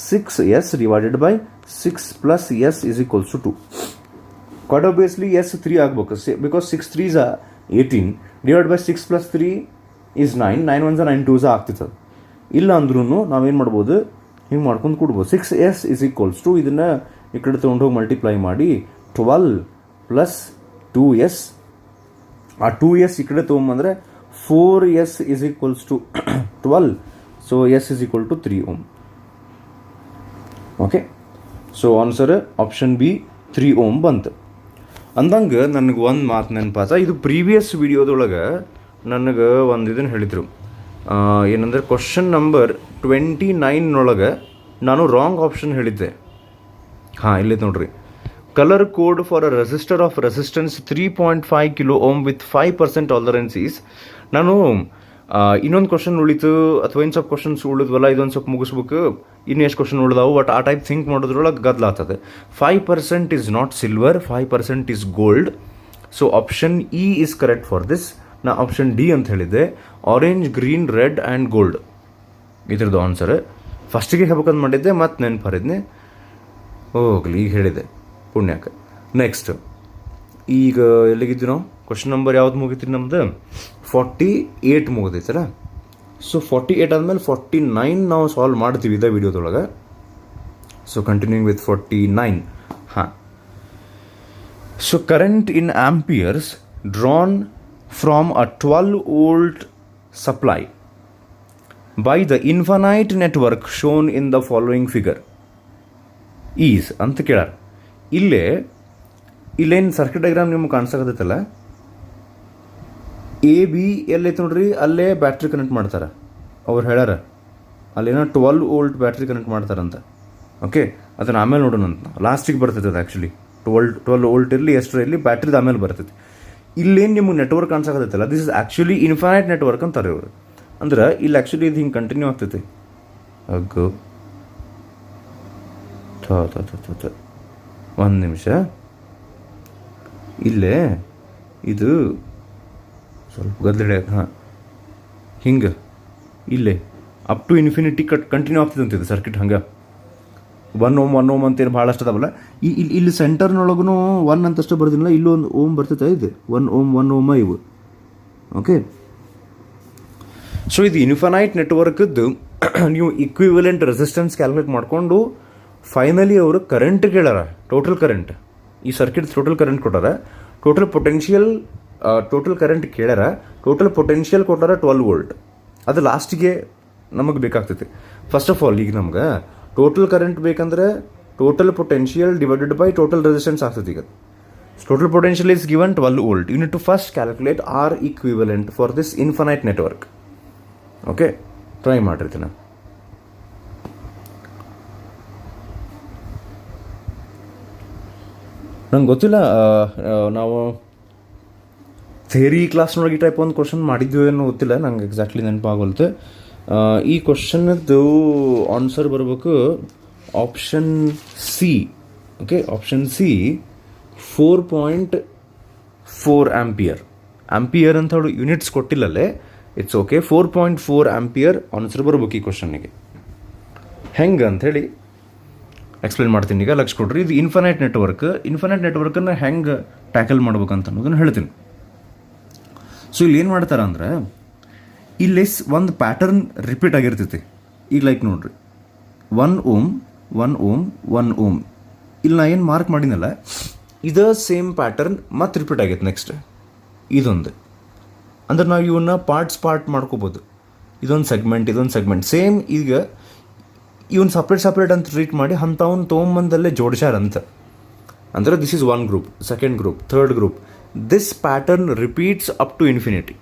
6S divided by 6 plus S is equals to 2. Quad obviously S 3 ಆಗ್ಬೇಕು, because 6 3s 18 divide by 6 plus 3 is 9, 9 1s 9 2s ಆಗ್ತಿತ್ತು. ಇಲ್ಲ ಅಂದ್ರೂ ನಾವೇನು ಮಾಡ್ಬೋದು, ಹಿಂಗೆ ಮಾಡ್ಕೊಂಡು ಕೊಡ್ಬೋದು. 6S ಈಸ್ ಈಕ್ವಲ್ಸ್ ಟು ಇದನ್ನು ಈ ಕಡೆ ತೊಗೊಂಡೋಗಿ ಮಲ್ಟಿಪ್ಲೈ ಮಾಡಿ 12 ಪ್ಲಸ್ 2S, ಆ 2S ಈ ಕಡೆ ತೊಗೊಂಬಂದರೆ 4S is equals to 12. So S is equal to 3 ohm. Okay, so answer option B 3 ohm ಬಂತು. ಅಂದಂಗೆ ನನಗೆ ಒಂದು ಮಾತು ನೆನಪಾತ, ಇದು ಪ್ರೀವಿಯಸ್ ವಿಡಿಯೋದೊಳಗೆ ನನಗೆ ಒಂದು ಇದನ್ನು ಹೇಳಿದರು, ಏನಂದರೆ ಕ್ವಶನ್ ನಂಬರ್ 29ನೊಳಗೆ ನಾನು ರಾಂಗ್ ಆಪ್ಷನ್ ಹೇಳಿದ್ದೆ. ಹಾಂ, ಇಲ್ಲೈತೆ ನೋಡ್ರಿ, colour code for a resistor of resistance 3.5 kilo ohm with 5% tolerance is. ನಾನು ಇನ್ನೊಂದು ಕ್ವಶನ್ ಉಳಿತು ಅಥವಾ ಇನ್ನು ಸ್ವಲ್ಪ ಕ್ವಶನ್ಸ್ ಉಳಿದ್ವಲ್ಲ, ಇದೊಂದು ಸ್ವಲ್ಪ ಮುಗಿಸ್ಬೇಕು, ಇನ್ನು ಎಷ್ಟು ಕ್ವಶನ್ ಉಳಿದಾವು, ಬಟ್ ಆ ಟೈಪ್ ಥಿಂಕ್ ಮಾಡೋದ್ರೊಳಗೆ ಗದ್ಲಾಗ್ತದೆ. 5% is not silver, 5% is gold. So option E is correct for this. ನಾ ಆಪ್ಷನ್ ಡಿ ಅಂತ ಹೇಳಿದ್ದೆ, orange, green, red and gold ಇದ್ರದ್ದು ಆನ್ಸರ್. ಫಸ್ಟಿಗೆ ಹೇಳ್ಬೇಕಂತ ಮಾಡಿದ್ದೆ, ಮತ್ತು ನೆನಪರಿದ್ನೆ, ಹೋಗ್ಲಿ ಈಗ ಹೇಳಿದೆ, ಪುಣ್ಯಕ್ಕೆ. ನೆಕ್ಸ್ಟ್ ಈಗ ಎಲ್ಲಿಗಿದ್ವಿ ನಾವು? ಕ್ವಶನ್ ನಂಬರ್ ಯಾವ್ದು ಮುಗಿತ್ರಿ ನಮ್ದು? 48 ಮುಗಿದೈತಲ್ಲ. ಸೊ 48 ಆದಮೇಲೆ 49 ನಾವು ಸಾಲ್ವ್ ಮಾಡ್ತೀವಿ ಇದೇ ವಿಡಿಯೋದೊಳಗೆ. So continuing with 49. ಹಾಂ, so current in amperes drawn from a 12 volt supply by the infinite network shown in the following figure is ಅಂತ ಕೇಳಾರ. ಇಲ್ಲೇನು ಸರ್ಕ್ಯೂಟ್ ಡಯಾಗ್ರಾಮ್ ನಿಮ್ಗೆ ಕಾಣಿಸಕತ್ತೈತಲ್ಲ, ಎ ಬಿ ಎಲ್ಲೈತೆ ನೋಡ್ರಿ, ಅಲ್ಲೇ ಬ್ಯಾಟ್ರಿ ಕನೆಕ್ಟ್ ಮಾಡ್ತಾರೆ. ಅವ್ರು ಹೇಳ್ಯಾರ ಅಲ್ಲೇನೋ 12 ವೋಲ್ಟ್ ಬ್ಯಾಟ್ರಿ ಕನೆಕ್ಟ್ ಮಾಡ್ತಾರಂತ. ಓಕೆ, ಅದನ್ನು ಆಮೇಲೆ ನೋಡೋಣ ಅಂತ. ಲಾಸ್ಟಿಗೆ ಬರ್ತೈತೆ ಅದು ಆ್ಯಕ್ಚುಲಿ 12 ವೋಲ್ಟ್ ಇರಲಿ ಎಷ್ಟರ ಇರಲಿ ಬ್ಯಾಟ್ರಿದು ಆಮೇಲೆ ಬರ್ತೈತಿ. ಇಲ್ಲೇನು ನಿಮಗೆ ನೆಟ್ವರ್ಕ್ ಕಾಣಿಸಾಕತ್ತೈತಲ್ಲ, this is actually infinite network ಅಂತಾರೆ ಇವರು. ಅಂದ್ರೆ ಇಲ್ಲಿ ಆ್ಯಕ್ಚುಲಿ ಇದು ಹಿಂಗೆ ಕಂಟಿನ್ಯೂ ಆಗ್ತೈತಿ. ಅಗ್ಗು ಒಂದು ನಿಮಿಷ, ಇಲ್ಲೇ ಇದು ಸ್ವಲ್ಪ ಗದ್ದಲ. ಹಾಂ, ಹಿಂಗೆ ಇಲ್ಲೇ ಅಪ್ ಟು ಇನ್ಫಿನಿಟಿ ಕಂಟಿನ್ಯೂ ಆಗ್ತದೆ ಅಂತಿದೆ ಸರ್ಕಿಟ್. ಹಂಗೆ 1 ಓಮ್ ಅಂತೇನು ಭಾಳಷ್ಟು ಅದಾವಲ್ಲ, ಇಲ್ಲಿ ಸೆಂಟರ್ನೊಳಗೂ 1 ಅಂತಷ್ಟು ಬರ್ದಿಲ್ಲ, ಇಲ್ಲೊಂದು ಓಮ್ ಬರ್ತೈತೆ. ಇದು 1 ಓಮ್ ಇವು. ಓಕೆ, ಸೊ ಇದು ಇನ್ಫೈನೈಟ್ ನೆಟ್ವರ್ಕ್ದು ನೀವು ಇಕ್ವಿವೆಲೆಂಟ್ ರೆಸಿಸ್ಟೆನ್ಸ್ ಕ್ಯಾಲ್ಕುಲೇಟ್ ಮಾಡಿಕೊಂಡು ಫೈನಲಿ ಅವರು ಕರೆಂಟ್ ಕೇಳಾರ. ಟೋಟಲ್ ಕರೆಂಟ್, ಈ ಸರ್ಕಿಟ್ ಟೋಟಲ್ ಕರೆಂಟ್ ಕೊಟ್ಟಾರ, ಟೋಟಲ್ ಪೊಟೆನ್ಷಿಯಲ್ ಟೋಟಲ್ ಕರೆಂಟ್ ಕೇಳ್ಯಾರ, ಟೋಟಲ್ ಪೊಟೆನ್ಷಿಯಲ್ ಕೊಟ್ಟಾರ 12 ವೋಲ್ಟ್. ಅದು ಲಾಸ್ಟಿಗೆ ನಮಗೆ ಬೇಕಾಗ್ತೈತಿ. ಫಸ್ಟ್ ಆಫ್ ಆಲ್ ಈಗ ನಮ್ಗೆ ಟೋಟಲ್ ಕರೆಂಟ್ ಬೇಕಂದ್ರೆ total potential divided by total resistance ಆಗ್ತೈತಿ. ಈಗ total potential is given 12 volt. You need to first calculate R equivalent for this infinite network. Okay, try ಮಾಡಿರ್ತೀನಿ. ನಂಗೆ ಗೊತ್ತಿಲ್ಲ, ನಾವು ಥಿಯರಿ ಕ್ಲಾಸ್ನೊಳಗೆ ಈ ಟೈಪ್ ಒಂದು ಕ್ವಶನ್ ಮಾಡಿದ್ವಿ ಏನೋ ಗೊತ್ತಿಲ್ಲ, ನಂಗೆ ಎಕ್ಸಾಕ್ಟ್ಲಿ ನೆನಪಾಗೋಲ್ತು. ಈ ಕ್ವಶನ್ನದ್ದು ಆನ್ಸರ್ ಬರಬೇಕು option C. Okay, option C 4.4 ampere. Ampere ಅಂತ ಹೇಳಿ ಯೂನಿಟ್ಸ್ ಕೊಟ್ಟಿಲ್ಲಲ್ಲೇ, ಇಟ್ಸ್ ಓಕೆ. 4.4 ಆಂಪಿಯರ್ ಆನ್ಸರ್ ಬರ್ಬೇಕು ಈ ಕ್ವಶನ್ನಿಗೆ. ಹೆಂಗೆ ಅಂಥೇಳಿ ಎಕ್ಸ್ಪ್ಲೇನ್ ಮಾಡ್ತೀನಿ ಈಗ, ಲಕ್ಷ ಕೊಡ್ರಿ. ಇದು ಇನ್ಫೈನೈಟ್ ನೆಟ್ವರ್ಕನ್ನು ಹೆಂಗೆ ಟ್ಯಾಕಲ್ ಮಾಡ್ಬೇಕಂತ ಅನ್ನೋದನ್ನು ಹೇಳ್ತೀನಿ. ಸೊ ಇಲ್ಲಿ ಏನು ಮಾಡ್ತಾರೆ ಅಂದ್ರೆ, ಇಲ್ಲಿ ಒಂದು ಪ್ಯಾಟರ್ನ್ ರಿಪೀಟ್ ಆಗಿರ್ತೈತಿ. ಈಗ ಲೈಕ್ ನೋಡ್ರಿ, 1 ಓಮ್ 1 ಓಮ್ 1 ಓಮ್. ಇಲ್ಲಿ ನಾ ಏನು ಮಾರ್ಕ್ ಮಾಡಿನಲ್ಲ, ಇದೇ ಸೇಮ್ ಪ್ಯಾಟರ್ನ್ ಮತ್ತೆ ರಿಪೀಟ್ ಆಗೈತೆ. ನೆಕ್ಸ್ಟ್ ಇದೊಂದು ಅಂದ್ರೆ ನಾವು ಇವನ್ನ ಪಾರ್ಟ್ ಮಾಡ್ಕೋಬೋದು. ಇದೊಂದು ಸೆಗ್ಮೆಂಟ್ ಸೇಮ್. ಈಗ ಇವನ್ ಸಪ್ರೇಟ್ ಅಂತ ಟ್ರೀಟ್ ಮಾಡಿ ಅಂಥವ್ನು ತೊಗೊಂಬಂದಲ್ಲೇ ಜೋಡಿಸ್ಯಾರಂತ. ಅಂದರೆ this is 1 group, 2nd group, 3rd group. This pattern repeats up to infinity.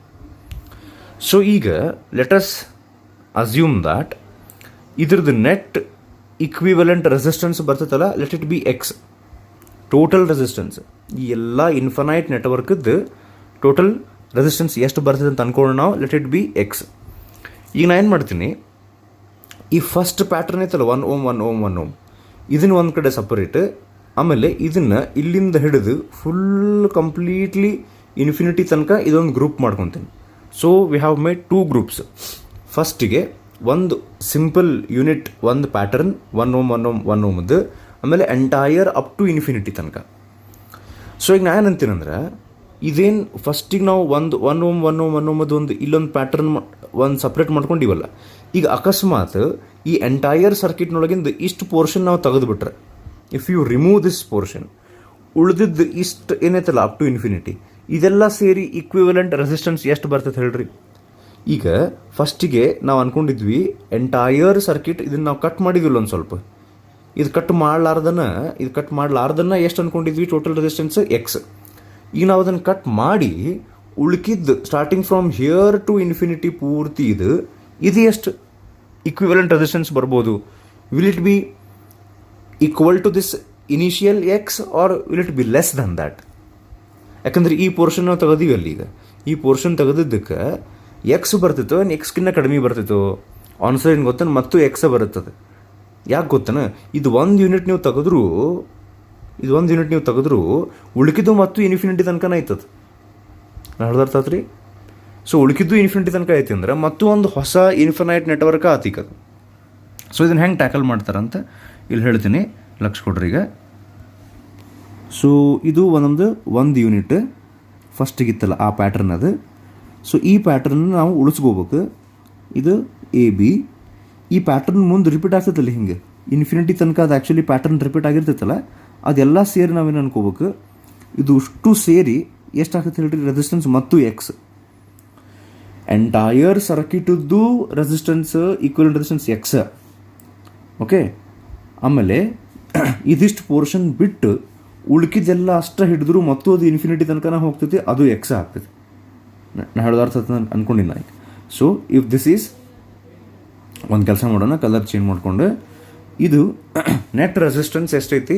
So ಈಗ ಲೆಟ್ ಅಸ್ ಅಸ್ಯೂಮ್ ದ್ಯಾಟ್ ಇದ್ರದ್ದು ನೆಟ್ ಇಕ್ವಿವೆಲೆಂಟ್ ರೆಸಿಸ್ಟೆನ್ಸ್ ಬರ್ತೈತಲ್ಲ, let it be X. Total resistance, ಈ ಎಲ್ಲ ಇನ್ಫೈನೈಟ್ ನೆಟ್ವರ್ಕ್ದು ಟೋಟಲ್ ರೆಸಿಸ್ಟೆನ್ಸ್ ಎಷ್ಟು ಬರ್ತದೆ ಅಂತ ಅನ್ಕೊಳ್ಳೋಣ ನಾವು, ಲೆಟ್ ಇಟ್ ಬಿ ಎಕ್ಸ್. ಈಗ ನಾನು ಏನು ಮಾಡ್ತೀನಿ, ಈ ಫಸ್ಟ್ ಪ್ಯಾಟ್ರನ್ ಐತಲ್ಲ 1 ಓಮ್ 1 ಓಮ್ 1 ಓಮ್, ಇದನ್ನು ಒಂದು ಕಡೆ ಸಪರೇಟ್, ಆಮೇಲೆ ಇದನ್ನು ಇಲ್ಲಿಂದ ಹಿಡಿದು ಫುಲ್ ಕಂಪ್ಲೀಟ್ಲಿ ಇನ್ಫಿನಿಟಿ ತನಕ ಇದೊಂದು ಗ್ರೂಪ್ ಮಾಡ್ಕೊತೀನಿ. So we have made 2 groups. ಫಸ್ಟಿಗೆ ಒಂದು ಸಿಂಪಲ್ ಯೂನಿಟ್, ಒಂದು ಪ್ಯಾಟರ್ನ್ 1 ಓಮ್ 1 ಓಮ್ 1 ಓಮ್ದು, ಆಮೇಲೆ ಎಂಟೈರ್ ಅಪ್ ಟು ಇನ್ಫಿನಿಟಿ ತನಕ. ಸೊ ಈಗ ನಾನು ಏನಂತೀನಂದ್ರೆ, ಇದೇನು ಫಸ್ಟಿಗೆ ನಾವು 1 ಓಮ್ 1 ಓಮ್ 1 ಓಮದು ಒಂದು ಇಲ್ಲೊಂದು ಪ್ಯಾಟರ್ನ್ ಒಂದು ಸಪ್ರೇಟ್ ಮಾಡ್ಕೊಂಡಿವಲ್ಲ, ಈಗ ಅಕಸ್ಮಾತ್ ಈ ಎಂಟೈರ್ ಸರ್ಕಿಟ್ನೊಳಗಿಂದ ಇಷ್ಟು ಪೋರ್ಷನ್ ನಾವು ತೆಗೆದುಬಿಟ್ರೆ, if you remove this portion, ಉಳಿದಿದ್ದು ಇಷ್ಟು ಏನೈತಲ್ಲ ಅಪ್ ಟು ಇನ್ಫಿನಿಟಿ, ಇದೆಲ್ಲ ಸೇರಿ ಇಕ್ವಿವೆಲೆಂಟ್ ರೆಸಿಸ್ಟೆನ್ಸ್ ಎಷ್ಟು ಬರ್ತೈತೆ ಹೇಳ್ರಿ. ಈಗ ಫಸ್ಟಿಗೆ ನಾವು ಅಂದ್ಕೊಂಡಿದ್ವಿ ಎಂಟೈರ್ ಸರ್ಕಿಟ್ ಇದನ್ನು ನಾವು ಕಟ್ ಮಾಡಿದ್ವಿಲ್ಲ ಒಂದು ಸ್ವಲ್ಪ, ಇದು ಕಟ್ ಮಾಡಲಾರ್ದನ್ನ ಎಷ್ಟು ಅಂದ್ಕೊಂಡಿದ್ವಿ ಟೋಟಲ್ ರೆಸಿಸ್ಟೆನ್ಸ್ ಎಕ್ಸ್. ಈಗ ನಾವು ಅದನ್ನು ಕಟ್ ಮಾಡಿ ಉಳ್ಕಿದ್ದು starting from here to infinity ಪೂರ್ತಿ ಇದು ಎಷ್ಟು ಇಕ್ವಿವೆಲೆಂಟ್ ರೆಸಿಸ್ಟೆನ್ಸ್ ಬರ್ಬೋದು? Will it be equal to this initial X or will it be less than that? ಯಾಕಂದ್ರೆ ಈ ಪೋರ್ಷನ್ ನಾವು ತೆಗೆದೀವಿ ಅಲ್ಲಿ. ಈಗ ಈ ಪೋರ್ಷನ್ ತೆಗೆದಿದ್ದಕ್ಕೆ ಎಕ್ಸ್ ಬರ್ತಿತ್ತು, ಎಕ್ಸ್ಗಿನ್ನ ಕಡಿಮೆ ಬರ್ತಿತ್ತು. ಆನ್ಸರ್ ಏನು ಗೊತ್ತಾನ, ಮತ್ತು ಎಕ್ಸ್ ಬರುತ್ತದೆ. ಯಾಕೆ ಗೊತ್ತಾನ, ಇದು ಒಂದು ಯೂನಿಟ್ ನೀವು ತೆಗೆದ್ರೂ ಉಳ್ಕಿದ್ದು ಮತ್ತು ಇನ್ಫಿನಿಟಿ ತನಕನೇ ಆಯ್ತದ. ನಾನು ಹೇಳ್ದಾರ್ತಾತ್ರಿ. ಸೊ ಉಳ್ಕಿದ್ದು ಇನ್ಫಿನಿಟಿ ತನಕ ಐತಿ ಅಂದ್ರೆ ಮತ್ತು ಒಂದು ಹೊಸ ಇನ್ಫಿನೈಟ್ ನೆಟ್ವರ್ಕ್ ಆತೀಕದು. ಸೊ ಇದನ್ನು ಹೆಂಗೆ ಟ್ಯಾಕಲ್ ಮಾಡ್ತಾರಂತ ಇಲ್ಲಿ ಹೇಳ್ತೀನಿ, ಲಕ್ಷ ಕೊಡ್ರಿ ಈಗ. ಸೊ ಇದು ಒಂದು ಯೂನಿಟ್ ಫಸ್ಟಿಗಿತ್ತಲ್ಲ ಆ ಪ್ಯಾಟ್ರನ್ ಅದು. ಸೊ ಈ ಪ್ಯಾಟ್ರನ್ನ ನಾವು ಉಳಿಸ್ಕೋಬೇಕು. ಇದು ಎ ಬಿ. ಈ ಪ್ಯಾಟ್ರನ್ ಮುಂದೆ ರಿಪೀಟ್ ಆಗ್ತೈತಲ್ಲ ಹಿಂಗೆ ಇನ್ಫಿನಿಟಿ ತನಕ, ಅದು ಆ್ಯಕ್ಚುಲಿ ಪ್ಯಾಟ್ರನ್ ರಿಪೀಟ್ ಆಗಿರ್ತೈತಲ್ಲ, ಅದೆಲ್ಲ ಸೇರಿ ನಾವೇನು ಅನ್ಕೋಬೇಕು, ಇದು ಅಷ್ಟು ಸೇರಿ ಎಷ್ಟಾಗ್ತೈತೆ ಹೇಳ್ರಿ ರೆಸಿಸ್ಟೆನ್ಸ್ ಮತ್ತು ಎಕ್ಸ್. ಎಂಟೈರ್ ಸರ್ಕಿಟದ್ದು resistance equal resistance X. Okay, ಆಮೇಲೆ ಇದಿಷ್ಟು ಪೋರ್ಷನ್ ಬಿಟ್ಟು ಉಳ್ಕಿದ್ದೆಲ್ಲ ಅಷ್ಟ ಹಿಡಿದ್ರು ಮತ್ತು ಅದು ಇನ್ಫಿನಿಟಿ ತನಕ ಹೋಗ್ತೈತಿ, ಅದು ಎಕ್ಸ್ ಆಗ್ತೈತಿ. ನಾ ಹೇಳೋದಾರ್ಥ ಅನ್ಕೊಂಡಿನಿ ಈಗ. ಸೊ ಇಫ್ ದಿಸ್ ಈಸ್ ಒಂದು ಕೆಲಸ ಮಾಡೋಣ, ಕಲರ್ ಚೇಂಜ್ ಮಾಡಿಕೊಂಡು ಇದು ನೆಟ್ ರೆಸಿಸ್ಟೆನ್ಸ್ ಎಷ್ಟೈತಿ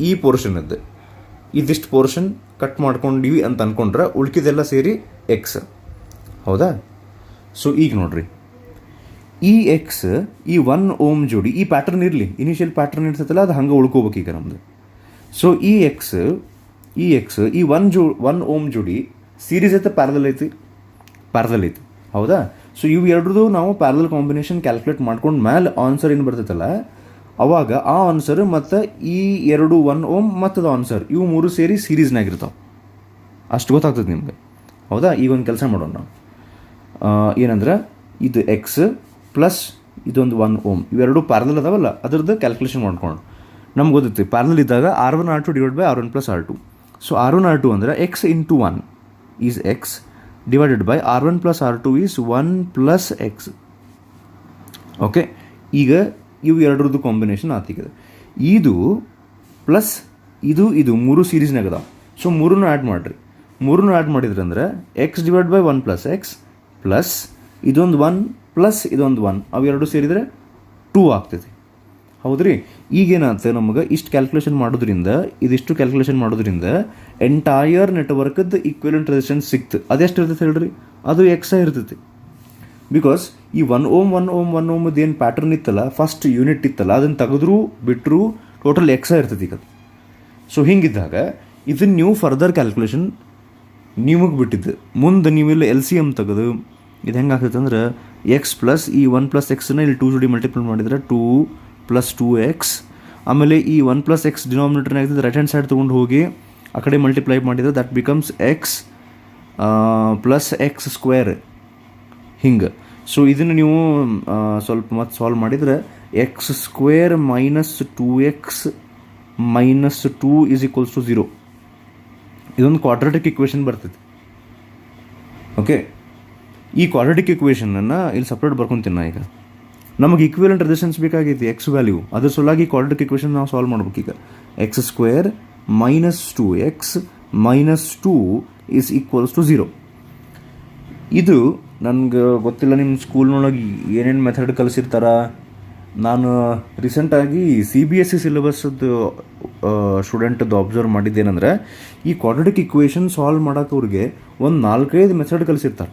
ಈ ಪೋರ್ಷನದ್ದು, ಇದಿಷ್ಟು ಪೋರ್ಷನ್ ಕಟ್ ಮಾಡ್ಕೊಂಡಿವಿ ಅಂತ ಅಂದ್ಕೊಂಡ್ರೆ ಉಳ್ಕಿದೆಲ್ಲ ಸೇರಿ ಎಕ್ಸ್. ಹೌದಾ? ಸೊ ಈಗ ನೋಡ್ರಿ, ಈ ಎಕ್ಸ್ ಈ 1 ಓಮ್ ಜೋಡಿ ಈ ಪ್ಯಾಟರ್ನ್ ಇರಲಿ, ಇನಿಷಿಯಲ್ ಪ್ಯಾಟರ್ನ್ ಇರ್ತೈತಲ್ಲ ಅದು ಹಂಗೆ ಉಳ್ಕೋಬೇಕು ಈಗ ನಮ್ಮದು. ಸೊ ಈ ಎಕ್ಸ್ ಈ 1 ಓಮ್ ಜೋಡಿ ಸೀರೀಸ್ ಐತೆ ಪ್ಯಾರಲಲ್ ಐತಿ? ಪ್ಯಾರಲಲ್ ಐತಿ. ಹೌದಾ? ಸೊ ಇವು ಎರಡರದು ನಾವು ಪ್ಯಾರಲಲ್ ಕಾಂಬಿನೇಷನ್ ಕ್ಯಾಲ್ಕುಲೇಟ್ ಮಾಡ್ಕೊಂಡು ಮೇಲೆ ಆನ್ಸರ್ ಏನು ಬರ್ತೈತಲ್ಲ, ಅವಾಗ ಆ ಆನ್ಸರ್ ಮತ್ತು ಈ 1 ಓಮ್ ಮತ್ತು ಅದು ಆನ್ಸರ್ ಇವು 3 ಸೇರಿ ಸೀರೀಸ್ನಾಗಿರ್ತಾವೆ. ಅಷ್ಟು ಗೊತ್ತಾಗ್ತದೆ ನಿಮ್ಗೆ. ಹೌದಾ? ಈಗ ಒಂದು ಕೆಲಸ ಮಾಡೋಣ ನಾವು, ಏನಂದ್ರೆ ಇದು ಎಕ್ಸ್ ಪ್ಲಸ್ ಇದೊಂದು 1 ಓಮ್ ಇವೆರಡು ಪ್ಯಾರಲಲ್ ಅದಾವಲ್ಲ, ಅದ್ರದ್ದು ಕ್ಯಾಲ್ಕುಲೇಷನ್ ಮಾಡ್ಕೊಂಡು ನಮ್ಗೆ ಗೊತ್ತೈತಿ ಪ್ಯಾರಲಲ್ ಇದ್ದಾಗ R1 R2 divide by R1 plus R2. So R1 R2 ಅಂದರೆ X into 1 is X divided by R1 plus R2 is 1 plus X. Okay, ಈಗ ಇವು ಎರಡರದ್ದು ಕಾಂಬಿನೇಷನ್ ಆತಿಗಿದೆ. ಇದು ಪ್ಲಸ್ ಇದು 3 ಸೀರೀಸ್ನಾಗ ಅದಾವೆ. ಸೊ 3 ಆ್ಯಡ್ ಮಾಡಿರಿ. 3 ಆ್ಯಡ್ ಮಾಡಿದ್ರಿ ಅಂದ್ರೆ X divide by 1 plus X plus ಇದೊಂದು 1 ಪ್ಲಸ್ ಇದೊಂದು 1 ಅವೆರಡು ಸೇರಿದರೆ 2 ಆಗ್ತೈತಿ. ಹೌದ್ರಿ? ಈಗೇನಾಗ್ತದೆ, ನಮಗೆ ಇಷ್ಟು ಕ್ಯಾಲ್ಕುಲೇಷನ್ ಮಾಡೋದ್ರಿಂದ ಇದಿಷ್ಟು ಕ್ಯಾಲ್ಕುಲೇಷನ್ ಮಾಡೋದ್ರಿಂದ ಎಂಟೈರ್ ನೆಟ್ವರ್ಕದ್ದು ಈಕ್ವಿಲೆಂಟ್ ರೆಸಿಸ್ಟೆನ್ಸ್ ಸಿಕ್ತು. ಅದೆಷ್ಟು ಇರ್ತೈತೆ ಹೇಳ್ರಿ? ಅದು ಎಕ್ಸ ಇರ್ತೈತಿ. ಬಿಕಾಸ್ ಈ 1 ಓಮ್ ಏನು ಪ್ಯಾಟರ್ನ್ ಇತ್ತಲ್ಲ, ಫಸ್ಟ್ ಯೂನಿಟ್ ಇತ್ತಲ್ಲ, ಅದನ್ನು ತೆಗೆದ್ರೂ ಬಿಟ್ಟರು ಟೋಟಲ್ ಎಕ್ಸ ಇರ್ತೈತಿ ಈಗ. ಸೊ ಹಿಂಗಿದ್ದಾಗ ಇದನ್ನು ನೀವು ಫರ್ದರ್ ಕ್ಯಾಲ್ಕುಲೇಷನ್ ನಿಮಗೆ ಬಿಟ್ಟಿದ್ದು. ಮುಂದೆ ನೀವೆಲ್ಲ LCM ತೆಗೆದು ಇದು ಹೆಂಗೆ ಆಗ್ತೈತೆ ಅಂದ್ರೆ ಎಕ್ಸ್ ಪ್ಲಸ್ ಈ 1 ಪ್ಲಸ್ ಎಕ್ಸನ್ನ ಇಲ್ಲಿ 2 ಜೋಡಿ ಮಲ್ಟಿಪ್ಲೈ ಮಾಡಿದರೆ 2 ಪ್ಲಸ್ 2x, ಆಮೇಲೆ ಈ 1 ಪ್ಲಸ್ ಎಕ್ಸ್ ಡಿನಾಮಿನೇಟರ್ನ ಆಗ್ತದೆ ರೈಟ್ ಹ್ಯಾಂಡ್ ಸೈಡ್ ತೊಗೊಂಡು ಹೋಗಿ ಆ ಕಡೆ ಮಲ್ಟಿಪ್ಲೈ ಮಾಡಿದರೆ that becomes x plus x square. ಹಿಂಗೆ. ಸೊ ಇದನ್ನು ನೀವು ಸ್ವಲ್ಪ ಮತ್ತೆ ಸಾಲ್ವ್ ಮಾಡಿದರೆ x square minus 2x minus 2 is equals to 0. ಇದೊಂದು ಕ್ವಾಡ್ರಾಟಿಕ್ ಇಕ್ವೇಷನ್ ಬರ್ತೈತಿ. ಓಕೆ, ಈ ಕ್ವಾಡ್ರಾಟಿಕ್ ಇಕ್ವೇಷನನ್ನು ಇಲ್ಲಿ ಸಪ್ರೇಟ್ ಬರ್ಕೊತೀನಿ ನಾ. ಈಗ ನಮಗೆ ಈಕ್ವಿಲೆಂಟ್ ರೆಸಿಸ್ಟೆನ್ಸ್ ಬೇಕಾಗೈತಿ ಎಕ್ಸ್ ವ್ಯಾಲ್ಯೂ, ಅದ್ರ ಸಲುವಾಗಿ ಕ್ವಾಡ್ರಾಟಿಕ್ ಇಕ್ವೇಷನ್ ನಾವು ಸಾಲ್ವ್ ಮಾಡ್ಬೇಕು. ಈಗ x square minus 2x minus 2 is equals to 0. ಇದು ನನಗೆ ಗೊತ್ತಿಲ್ಲ ನಿಮ್ಮ ಸ್ಕೂಲ್ನೊಳಗೆ ಏನೇನು ಮೆಥಡ್ ಕಲಿಸಿರ್ತಾರ. ನಾನು ರೀಸೆಂಟಾಗಿ CBSE ಸಿಲೆಬಸ್ದು ಸ್ಟೂಡೆಂಟದ್ದು ಅಬ್ಸರ್ವ್ ಮಾಡಿದ್ದೇನೆಂದ್ರೆ, ಈ ಕ್ವಾಡ್ರಾಟಿಕ್ ಇಕ್ವೇಷನ್ ಸಾಲ್ವ್ ಮಾಡೋಕೆ ಅವ್ರಿಗೆ ಒಂದು 4-5 ಮೆಥಡ್ ಕಲಿಸಿರ್ತಾರೆ.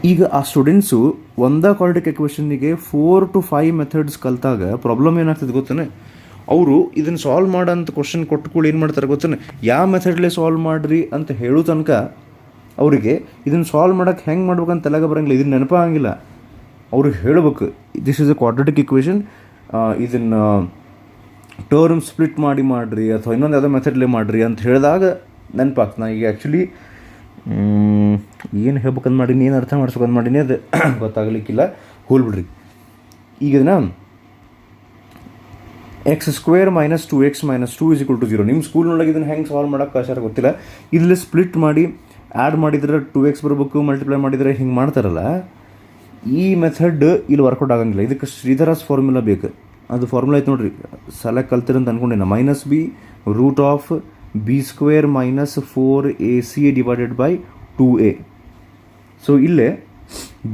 ಈಗ ಆ ಸ್ಟೂಡೆಂಟ್ಸು ಒಂದೇ ಕ್ವಾಡ್ರಾಟಿಕ್ ಇಕ್ವೇಷನ್ನಿಗೆ 4 to 5 ಮೆಥಡ್ಸ್ ಕಲಿತಾಗ ಪ್ರಾಬ್ಲಮ್ ಏನಾಗ್ತದೆ ಗೊತ್ತೇನೆ, ಅವರು ಇದನ್ನು ಸಾಲ್ವ್ ಮಾಡೋಂಥ ಕ್ವಶನ್ ಕೊಟ್ಕೊಳ್ಳಿ ಏನು ಮಾಡ್ತಾರೆ ಗೊತ್ತೇನೆ, ಯಾವ ಮೆಥಡ್ಲೇ ಸಾಲ್ವ್ ಮಾಡಿರಿ ಅಂತ ಹೇಳೋ ತನಕ ಅವರಿಗೆ ಇದನ್ನು ಸಾಲ್ವ್ ಮಾಡೋಕ್ಕೆ ಹೆಂಗೆ ಮಾಡ್ಬೇಕಂತ ತಲೆಗೆ ಬರೋಂಗಿಲ್ಲ, ಇದನ್ನು ನೆನಪಾಗಿಲ್ಲ. ಅವ್ರಿಗೆ ಹೇಳಬೇಕು this is A quadratic equation, ಇದನ್ನು ಟರ್ಮ್ ಸ್ಪ್ಲಿಟ್ ಮಾಡಿರಿ ಅಥವಾ ಇನ್ನೊಂದು ಯಾವುದೋ ಮೆಥಡ್ಲೇ ಮಾಡಿರಿ ಅಂತ ಹೇಳಿದಾಗ ನೆನಪಾಗ್ತದೆ. ನಾ ಈಗ ಆ್ಯಕ್ಚುಲಿ ಏನು ಹೇಳ್ಬೇಕಂತ ಮಾಡೀನಿ, ಏನು ಅರ್ಥ ಮಾಡ್ಸ್ಬೇಕಂತ ಮಾಡೀನಿ ಅದು ಗೊತ್ತಾಗಲಿಕ್ಕಿಲ್ಲ, ಹೋಲ್ಬಿಡ್ರಿ. ಈಗ ಇದನ್ನ x square minus 2x minus 2 is equal to 0. ನಿಮ್ಮ ಸ್ಕೂಲ್ನೊಳಗೆ ಇದನ್ನು ಹೆಂಗೆ ಸಾಲ್ವ್ ಮಾಡೋಕ್ಕೆ ಕಷ್ಟ ಗೊತ್ತಿಲ್ಲ. ಇಲ್ಲಿ ಸ್ಪ್ಲಿಟ್ ಮಾಡಿ ಆ್ಯಡ್ ಮಾಡಿದ್ರೆ 2x ಬರಬೇಕು, ಮಲ್ಟಿಪ್ಲೈ ಮಾಡಿದರೆ ಹಿಂಗೆ ಮಾಡ್ತಾರಲ್ಲ, ಈ ಮೆಥಡ್ ಇಲ್ಲಿ ವರ್ಕೌಟ್ ಆಗಂಗಿಲ್ಲ. ಇದಕ್ಕೆ ಶ್ರೀಧರಾಸ್ ಫಾರ್ಮುಲಾ ಬೇಕು. ಅದು ಫಾರ್ಮುಲಾ ಐತೆ ನೋಡಿರಿ, ಸಲ ಕಲ್ತಿರಂತ ಅಂದ್ಕೊಂಡಿನ minus B root of b square minus 4ac divided by 2a. So ಇಲ್ಲೇ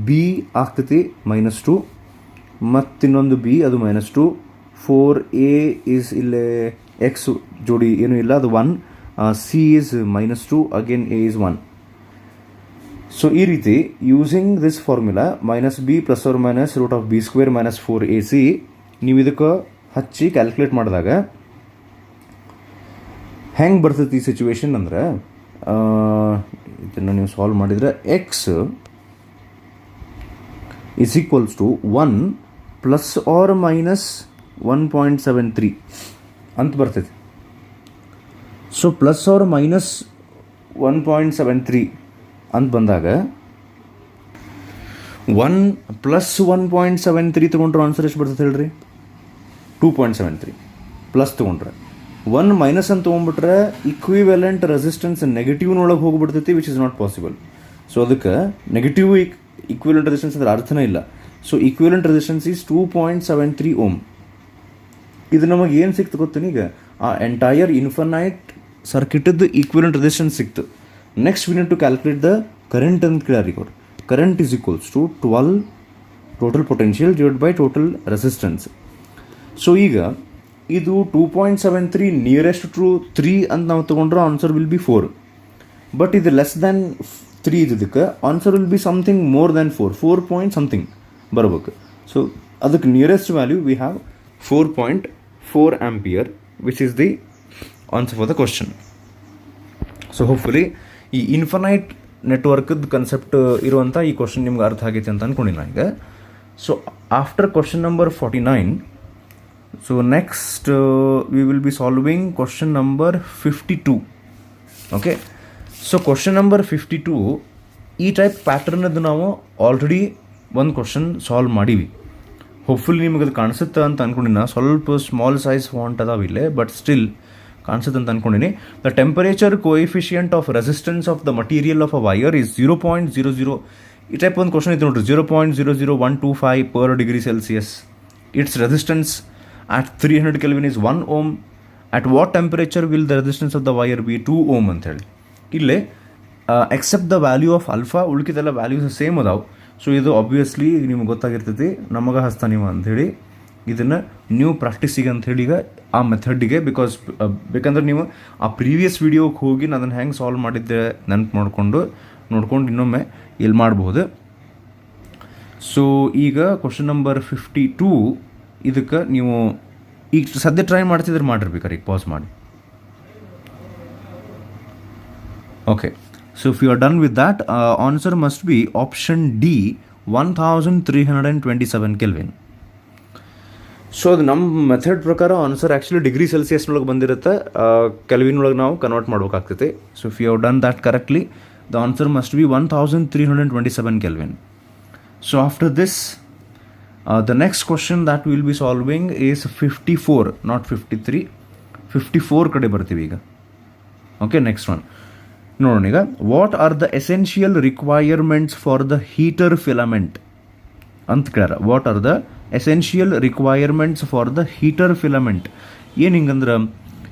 b ಆಗ್ತೈತಿ -2 ಮತ್ತಿನ್ನೊಂದು b ಅದು -2, 4a ಈಸ್ ಇಲ್ಲೇ ಎಕ್ಸ್ ಜೋಡಿ ಏನೂ ಇಲ್ಲ ಅದು 1, c is -2 again a is 1. So ಈ ರೀತಿ using this formula -b plus or minus root of b square minus 4ac ನೀವು ಇದಕ್ಕೆ ಹಚ್ಚಿ ಕ್ಯಾಲ್ಕುಲೇಟ್ ಮಾಡಿದಾಗ ಹೆಂಗೆ ಬರ್ತೈತಿ ಈ ಸಿಚುವೇಶನ್ ಅಂದ್ರೆ, ಇದನ್ನು ನೀವು ಸಾಲ್ವ್ ಮಾಡಿದರೆ x is equals to 1 plus or minus 1.73 ಅಂತ ಬರ್ತೈತಿ. ಸೊ ಪ್ಲಸ್ ಆರ್ ಮೈನಸ್ 1.73 ಅಂತ ಬಂದಾಗ 1 ಪ್ಲಸ್ 1.73 ತೊಗೊಂಡ್ರೆ ಆನ್ಸರ್ ಎಷ್ಟು ಬರ್ತೈತೆ ಹೇಳ್ರಿ? 2.73. ಪ್ಲಸ್ ತೊಗೊಂಡ್ರೆ 1 ಮೈನಸ್ ಅಂತ ತೊಗೊಂಡ್ಬಿಟ್ರೆ ಇಕ್ವಿವೆಲೆಂಟ್ ರೆಸಿಸ್ಟೆನ್ಸ್ ನೆಗೆಟಿವ್ನೊಳಗೆ ಹೋಗ್ಬಿಡ್ತೈತಿ, which is not possible. So ಅದಕ್ಕೆ ನೆಗೆಟಿವ್ ಇಕ್ವಿವೆಲೆಂಟ್ ರೆಸಿಸ್ಟೆನ್ಸ್ ಅಂದ್ರೆ ಅರ್ಥನೇ ಇಲ್ಲ. So equivalent resistance is 2.73 ohm. ಇದು ನಮಗೆ ಏನು ಸಿಕ್ತು ಗೊತ್ತೇನೆ, ಈಗ ಆ ಎಂಟೈರ್ ಇನ್ಫನೈಟ್ ಸರ್ಕ್ಯೂಟದ್ದು ಈಕ್ವಿವೆಲೆಂಟ್ ರೆಸಿಸ್ಟೆನ್ಸ್ ಸಿಕ್ತು. Next we need to calculate the current ಅಂತ ಕೇಳ್ಯಾರ. ಈಗ current is equals to 12 total potential divide by total resistance. So ಈಗ ಇದು 2.73 ನಿಯರೆಸ್ಟ್ ಟು 3 ಅಂತ ನಾವು ತೊಗೊಂಡ್ರೆ ಆನ್ಸರ್ ವಿಲ್ ಬಿ 4. ಬಟ್ ಇದು ಲೆಸ್ ದ್ಯಾನ್ 3 ಇದಕ್ಕೆ answer will be something more than 4 point something ಬರಬೇಕು. ಸೊ ಅದಕ್ಕೆ nearest value we have 4.4 ampere which is the answer for the question. So hopefully ಈ infinite ನೆಟ್ವರ್ಕ್ದು concept ಇರುವಂಥ ಈ question ನಿಮ್ಗೆ ಅರ್ಥ ಆಗೈತೆ ಅಂತ ಅಂದ್ಕೊಂಡಿನಿ ನಾನು ಈಗ. So after question number 49, so next we will be solving question number 52. Okay, so question number 52 ಈ ಟೈಪ್ ಪ್ಯಾಟ್ರನ್ನದು ನಾವು ಆಲ್ರೆಡಿ ಒಂದು ಕ್ವಶನ್ ಸಾಲ್ವ್ ಮಾಡೀವಿ. ಹೋಪ್ಫುಲಿ ನಿಮಗೆ ಅದು ಕಾಣಿಸುತ್ತೆ ಅಂತ ಅಂದ್ಕೊಂಡಿನ. ಸ್ವಲ್ಪ ಸ್ಮಾಲ್ ಸೈಜ್ ಫಾಂಟ್ ಅದಾವಿಲ್ಲೇ, ಬಟ್ ಸ್ಟಿಲ್ ಕಾಣಿಸುತ್ತೆ ಅಂತ ಅಂದ್ಕೊಂಡಿನಿ. The temperature coefficient of resistance of the material of a wire is 0.00. ಈ ಟೈಪ್ ಒಂದು ಕ್ವಶನ್ ಐತೆ ನೋಡ್ರಿ, 0.00125 per degree Celsius. It's resistance at 300 Kelvin is 1 ohm. At what temperature will the resistance of the wire be? 2 ohm ಅಂತ ಹೇಳಿ. ಇಲ್ಲೇ except the value of alpha ಉಳ್ಕಿದೆಲ್ಲ values same ಅದಾವೆ. So ಇದು ಆಬ್ವಿಯಸ್ಲಿ ನಿಮ್ಗೆ ಗೊತ್ತಾಗಿರ್ತೈತಿ, ನಮಗೆ ಹಸ್ತ ನೀವು ಅಂಥೇಳಿ ಇದನ್ನು ನೀವು ಪ್ರಾಕ್ಟೀಸಿಗೆ ಅಂಥೇಳಿ ಈಗ ಆ ಮೆಥಡಿಗೆ, ಬಿಕಾಸ್ ಬೇಕಂದ್ರೆ ನೀವು ಆ ಪ್ರೀವಿಯಸ್ ವೀಡಿಯೋಗೆ ಹೋಗಿ ನಾನು ಅದನ್ನು ಹೆಂಗೆ ಸಾಲ್ವ್ ಮಾಡಿದ್ದೆ ನೆನಪು ನೋಡ್ಕೊಂಡು ಇನ್ನೊಮ್ಮೆ ಇಲ್ಲಿ ಮಾಡ್ಬೋದು. ಸೊ ಈಗ ಕ್ವಶನ್ ನಂಬರ್ 52 ಇದಕ್ಕೆ ನೀವು ಈಗ ಸದ್ಯ ಟ್ರೈ ಮಾಡ್ತಿದ್ರೆ ಮಾಡಿರ್ಬೇಕಾರೆ ಈಗ ಪಾಸ್ ಮಾಡಿ. Okay, so if you are done with that, answer must be option D, 1327 Kelvin. So ಅದು ನಮ್ಮ ಮೆಥಡ್ ಪ್ರಕಾರ ಆನ್ಸರ್ ಆ್ಯಕ್ಚುಲಿ ಡಿಗ್ರಿ ಸೆಲ್ಸಿಯಸ್ನೊಳಗೆ ಬಂದಿರುತ್ತೆ, ಕೆಲ್ವಿನ್ ಒಳಗೆ ನಾವು ಕನ್ವರ್ಟ್ ಮಾಡ್ಬೇಕಾಗ್ತೈತೆ. So if you have done that correctly, the answer must be 1327 Kelvin. So after this, the next question that we will be solving is 54, not 53. 54 ಕಡೆ ಬರ್ತೀವಿ ಈಗ. Okay, next one ನೋಡೋಣ ಈಗ. What are the essential requirements for the heater filament ಅಂತ ಕೇಳ್ಯಾರ. What are the essential requirements for the heater filament? ಏನು ಹಿಂಗಂದ್ರೆ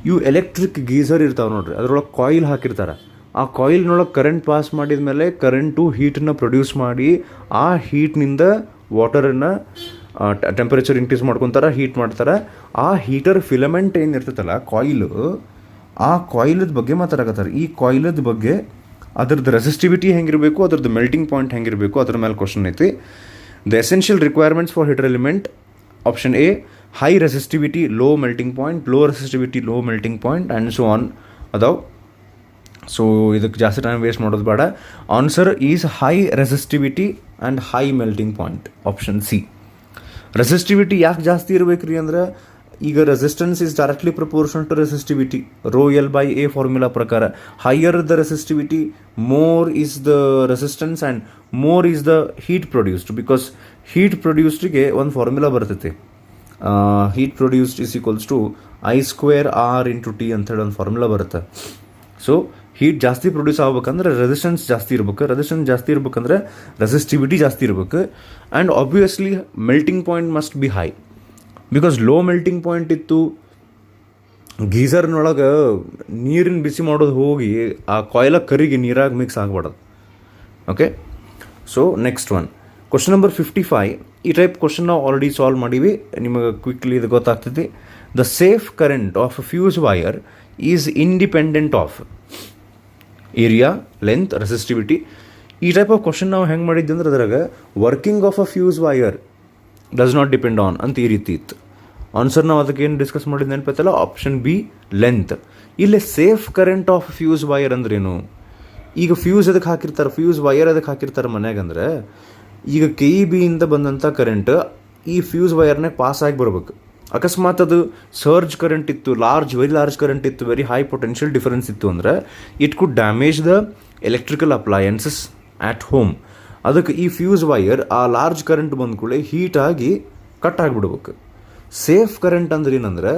ಇವು ಎಲೆಕ್ಟ್ರಿಕ್ ಗೀಸರ್ ಇರ್ತಾವೆ ನೋಡ್ರಿ, ಅದರೊಳಗೆ ಕಾಯಿಲ್ ಹಾಕಿರ್ತಾರೆ. ಆ ಕಾಯಿಲ್ನೊಳಗೆ ಕರೆಂಟ್ ಪಾಸ್ ಮಾಡಿದ ಮೇಲೆ ಕರೆಂಟು ಹೀಟನ್ನು ಪ್ರೊಡ್ಯೂಸ್ ಮಾಡಿ ಆ ಹೀಟ್ನಿಂದ ವಾಟರನ್ನು ಟೆಂಪರೇಚರ್ ಇನ್ಕ್ರೀಸ್ ಮಾಡ್ಕೊತಾರೆ, ಹೀಟ್ ಮಾಡ್ತಾರೆ. ಆ ಹೀಟರ್ ಫಿಲಮೆಂಟ್ ಏನು ಇರ್ತೈತಲ್ಲ ಕಾಯಿಲು, ಆ ಕಾಯಿಲದ ಬಗ್ಗೆ ಮಾತಾಡಕತ್ತಾರೆ. ಈ ಕಾಯಿಲದ ಬಗ್ಗೆ ಅದ್ರದ್ದು ರೆಸಿಸ್ಟಿವಿಟಿ ಹೆಂಗಿರಬೇಕು, ಅದ್ರದ್ದು ಮೆಲ್ಟಿಂಗ್ ಪಾಯಿಂಟ್ ಹೆಂಗಿರಬೇಕು, ಅದ್ರ ಮೇಲೆ ಕ್ವಶನ್ ಐತಿ. The essential requirements for heater element, option A high resistivity low melting point, low resistivity low melting point and so on ಅದಾವೆ. ಸೊ ಇದಕ್ಕೆ ಜಾಸ್ತಿ ಟೈಮ್ ವೇಸ್ಟ್ ಮಾಡೋದು ಬೇಡ. Answer is high resistivity and high melting point, option C. Resistivity ಯಾಕೆ ಜಾಸ್ತಿ ಇರಬೇಕು ರೀ ಅಂದ್ರೆ, ಈಗ resistance is directly proportional to resistivity, rho L by A formula ಪ್ರಕಾರ. Higher the resistivity, more is the resistance and more is the heat produced. Because heat ಪ್ರೊಡ್ಯೂಸ್ಡ್ಗೆ ಒಂದು formula ಬರ್ತೈತಿ, heat produced is equals to I²R × T ಅಂತೇಳಿ ಒಂದು formula ಬರುತ್ತೆ. So heat ಜಾಸ್ತಿ produce ಆಗ್ಬೇಕಂದ್ರೆ resistance ಜಾಸ್ತಿ ಇರ್ಬೇಕು, ರೆಸಿಸ್ಟೆನ್ಸ್ ಜಾಸ್ತಿ ಇರ್ಬೇಕಂದ್ರೆ ರೆಸಿಸ್ಟಿವಿಟಿ ಜಾಸ್ತಿ ಇರಬೇಕು. And obviously melting point must be high, because low melting point ಇತ್ತು ಗೀಸರ್ನೊಳಗೆ ನೀರಿನ ಬಿಸಿ ಮಾಡೋದು ಹೋಗಿ ಆ ಕಾಯಿಲ ಕರಿಗೆ ನೀರಾಗಿ ಮಿಕ್ಸ್ ಆಗಬಾರ್ದು. Okay, so next one question number 55. ಈ ಟೈಪ್ ಕ್ವಶನ್ ನಾವು ಆಲ್ರೆಡಿ ಸಾಲ್ವ್ ಮಾಡೀವಿ, ನಿಮಗೆ ಕ್ವಿಕ್ಲಿ ಇದು ಗೊತ್ತಾಗ್ತೈತಿ. The safe current of fuse wire is independent of area, length, resistivity. ಈ ಟೈಪ್ ಆಫ್ ಕ್ವಶನ್ ನಾವು ಹೆಂಗೆ ಮಾಡಿದ್ದೆ ಅಂದ್ರೆ ಅದ್ರಾಗ working of a fuse wire does not depend on ಅಂತ ಈ ರೀತಿ ಇತ್ತು. ಆನ್ಸರ್ ನಾವು ಅದಕ್ಕೆ ಏನು ಡಿಸ್ಕಸ್ ಮಾಡಿದ್ದು ನೆನಪೈತಲ್ಲ, ಆಪ್ಷನ್ ಬಿ ಲೆಂತ್. ಇಲ್ಲೇ safe current of fuse wire ಅಂದ್ರೇನು? ಈಗ ಫ್ಯೂಸ್ ಅದಕ್ಕೆ ಹಾಕಿರ್ತಾರೆ, ಫ್ಯೂಸ್ ವೈರ್ ಅದಕ್ಕೆ ಹಾಕಿರ್ತಾರೆ ಮನ್ಯಾಗಂದ್ರೆ, ಈಗ KEB ಇಂದ ಬಂದಂಥ ಕರೆಂಟ್ ಈ ಫ್ಯೂಸ್ ವೈರ್ನಾಗ ಪಾಸ್ ಆಗಿ ಬರ್ಬೇಕು. ಅಕಸ್ಮಾತ್ ಅದು ಸರ್ಜ್ ಕರೆಂಟ್ ಇತ್ತು, ವೆರಿ ಲಾರ್ಜ್ ಕರೆಂಟ್ ಇತ್ತು, ವೆರಿ ಹೈ ಪೊಟೆನ್ಷಿಯಲ್ ಡಿಫರೆನ್ಸ್ ಇತ್ತು ಅಂದರೆ it could damage the electrical appliances at home. ಅದಕ್ಕೆ ಈ ಫ್ಯೂಸ್ ವೈರ್ ಆ ಲಾರ್ಜ್ ಕರೆಂಟ್ ಬಂದ ಕೂಡಲೇ ಹೀಟಾಗಿ ಕಟ್ ಆಗಿಬಿಡ್ಬೇಕು. ಸೇಫ್ ಕರೆಂಟ್ ಅಂದ್ರೆ ಏನಂದ್ರೆ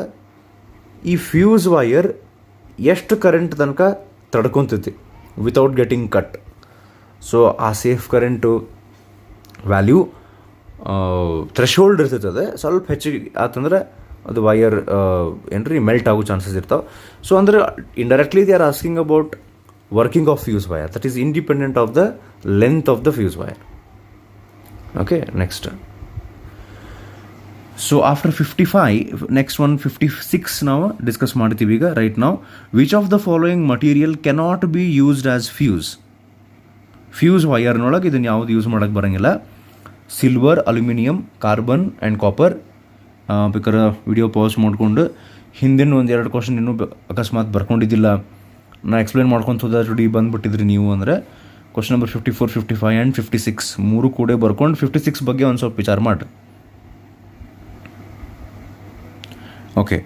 ಈ ಫ್ಯೂಸ್ ವೈರ್ ಎಷ್ಟು ಕರೆಂಟ್ ತನಕ ತಡ್ಕೊತೈತಿ ವಿತೌಟ್ ಗೆಟಿಂಗ್ ಕಟ್. ಸೊ ಆ ಸೇಫ್ ಕರೆಂಟು ವ್ಯಾಲ್ಯೂ ಥ್ರೆಶೋಲ್ಡ್ ಇರ್ತೈತದೆ, ಸ್ವಲ್ಪ ಹೆಚ್ಚಿಗೆ ಆತಂದ್ರೆ ಅದು ವೈರ್ ಏನ್ರಿ ಮೆಲ್ಟ್ ಆಗೋ ಚಾನ್ಸಸ್ ಇರ್ತಾವೆ. ಸೊ ಅಂದರೆ indirectly they are asking about working of fuse wire, that is independent of the length of the fuse wire. Okay, next so after 55 next one 56 ನಾವು discuss ಮಾಡ್ತೀವಿ ಈಗ ರೈಟ್ ನಾವು. Which of the following material cannot be used as fuse ವೈರ್ನೊಳಗೆ ಇದನ್ನು ಯಾವುದು use ಮಾಡೋಕ್ಕೆ ಬರೋಂಗಿಲ್ಲ. Silver, aluminium, carbon and copper. ಬೇಕಾದ್ರೆ ವಿಡಿಯೋ ಪಾಸ್ ಮಾಡಿಕೊಂಡು ಹಿಂದಿನ ಒಂದೆರಡು ಕ್ವಶನ್ ಇನ್ನೂ ಅಕಸ್ಮಾತ್ ಬರ್ಕೊಂಡಿದ್ದಿಲ್ಲ, ನಾ ಎಕ್ಸ್ಪ್ಲೇನ್ ಮಾಡ್ಕೊತ ಹೋದ ಬಂದುಬಿಟ್ಟಿದ್ರಿ ನೀವು ಅಂದರೆ ಕ್ವಶನ್ ನಂಬರ್ 54, 55 ಆ್ಯಂಡ್ 56 ಮೂರು ಕೂಡ ಬರ್ಕೊಂಡು 56 ಬಗ್ಗೆ ಒಂದು ಸ್ವಲ್ಪ ವಿಚಾರ ಮಾಡಿರಿ. Okay,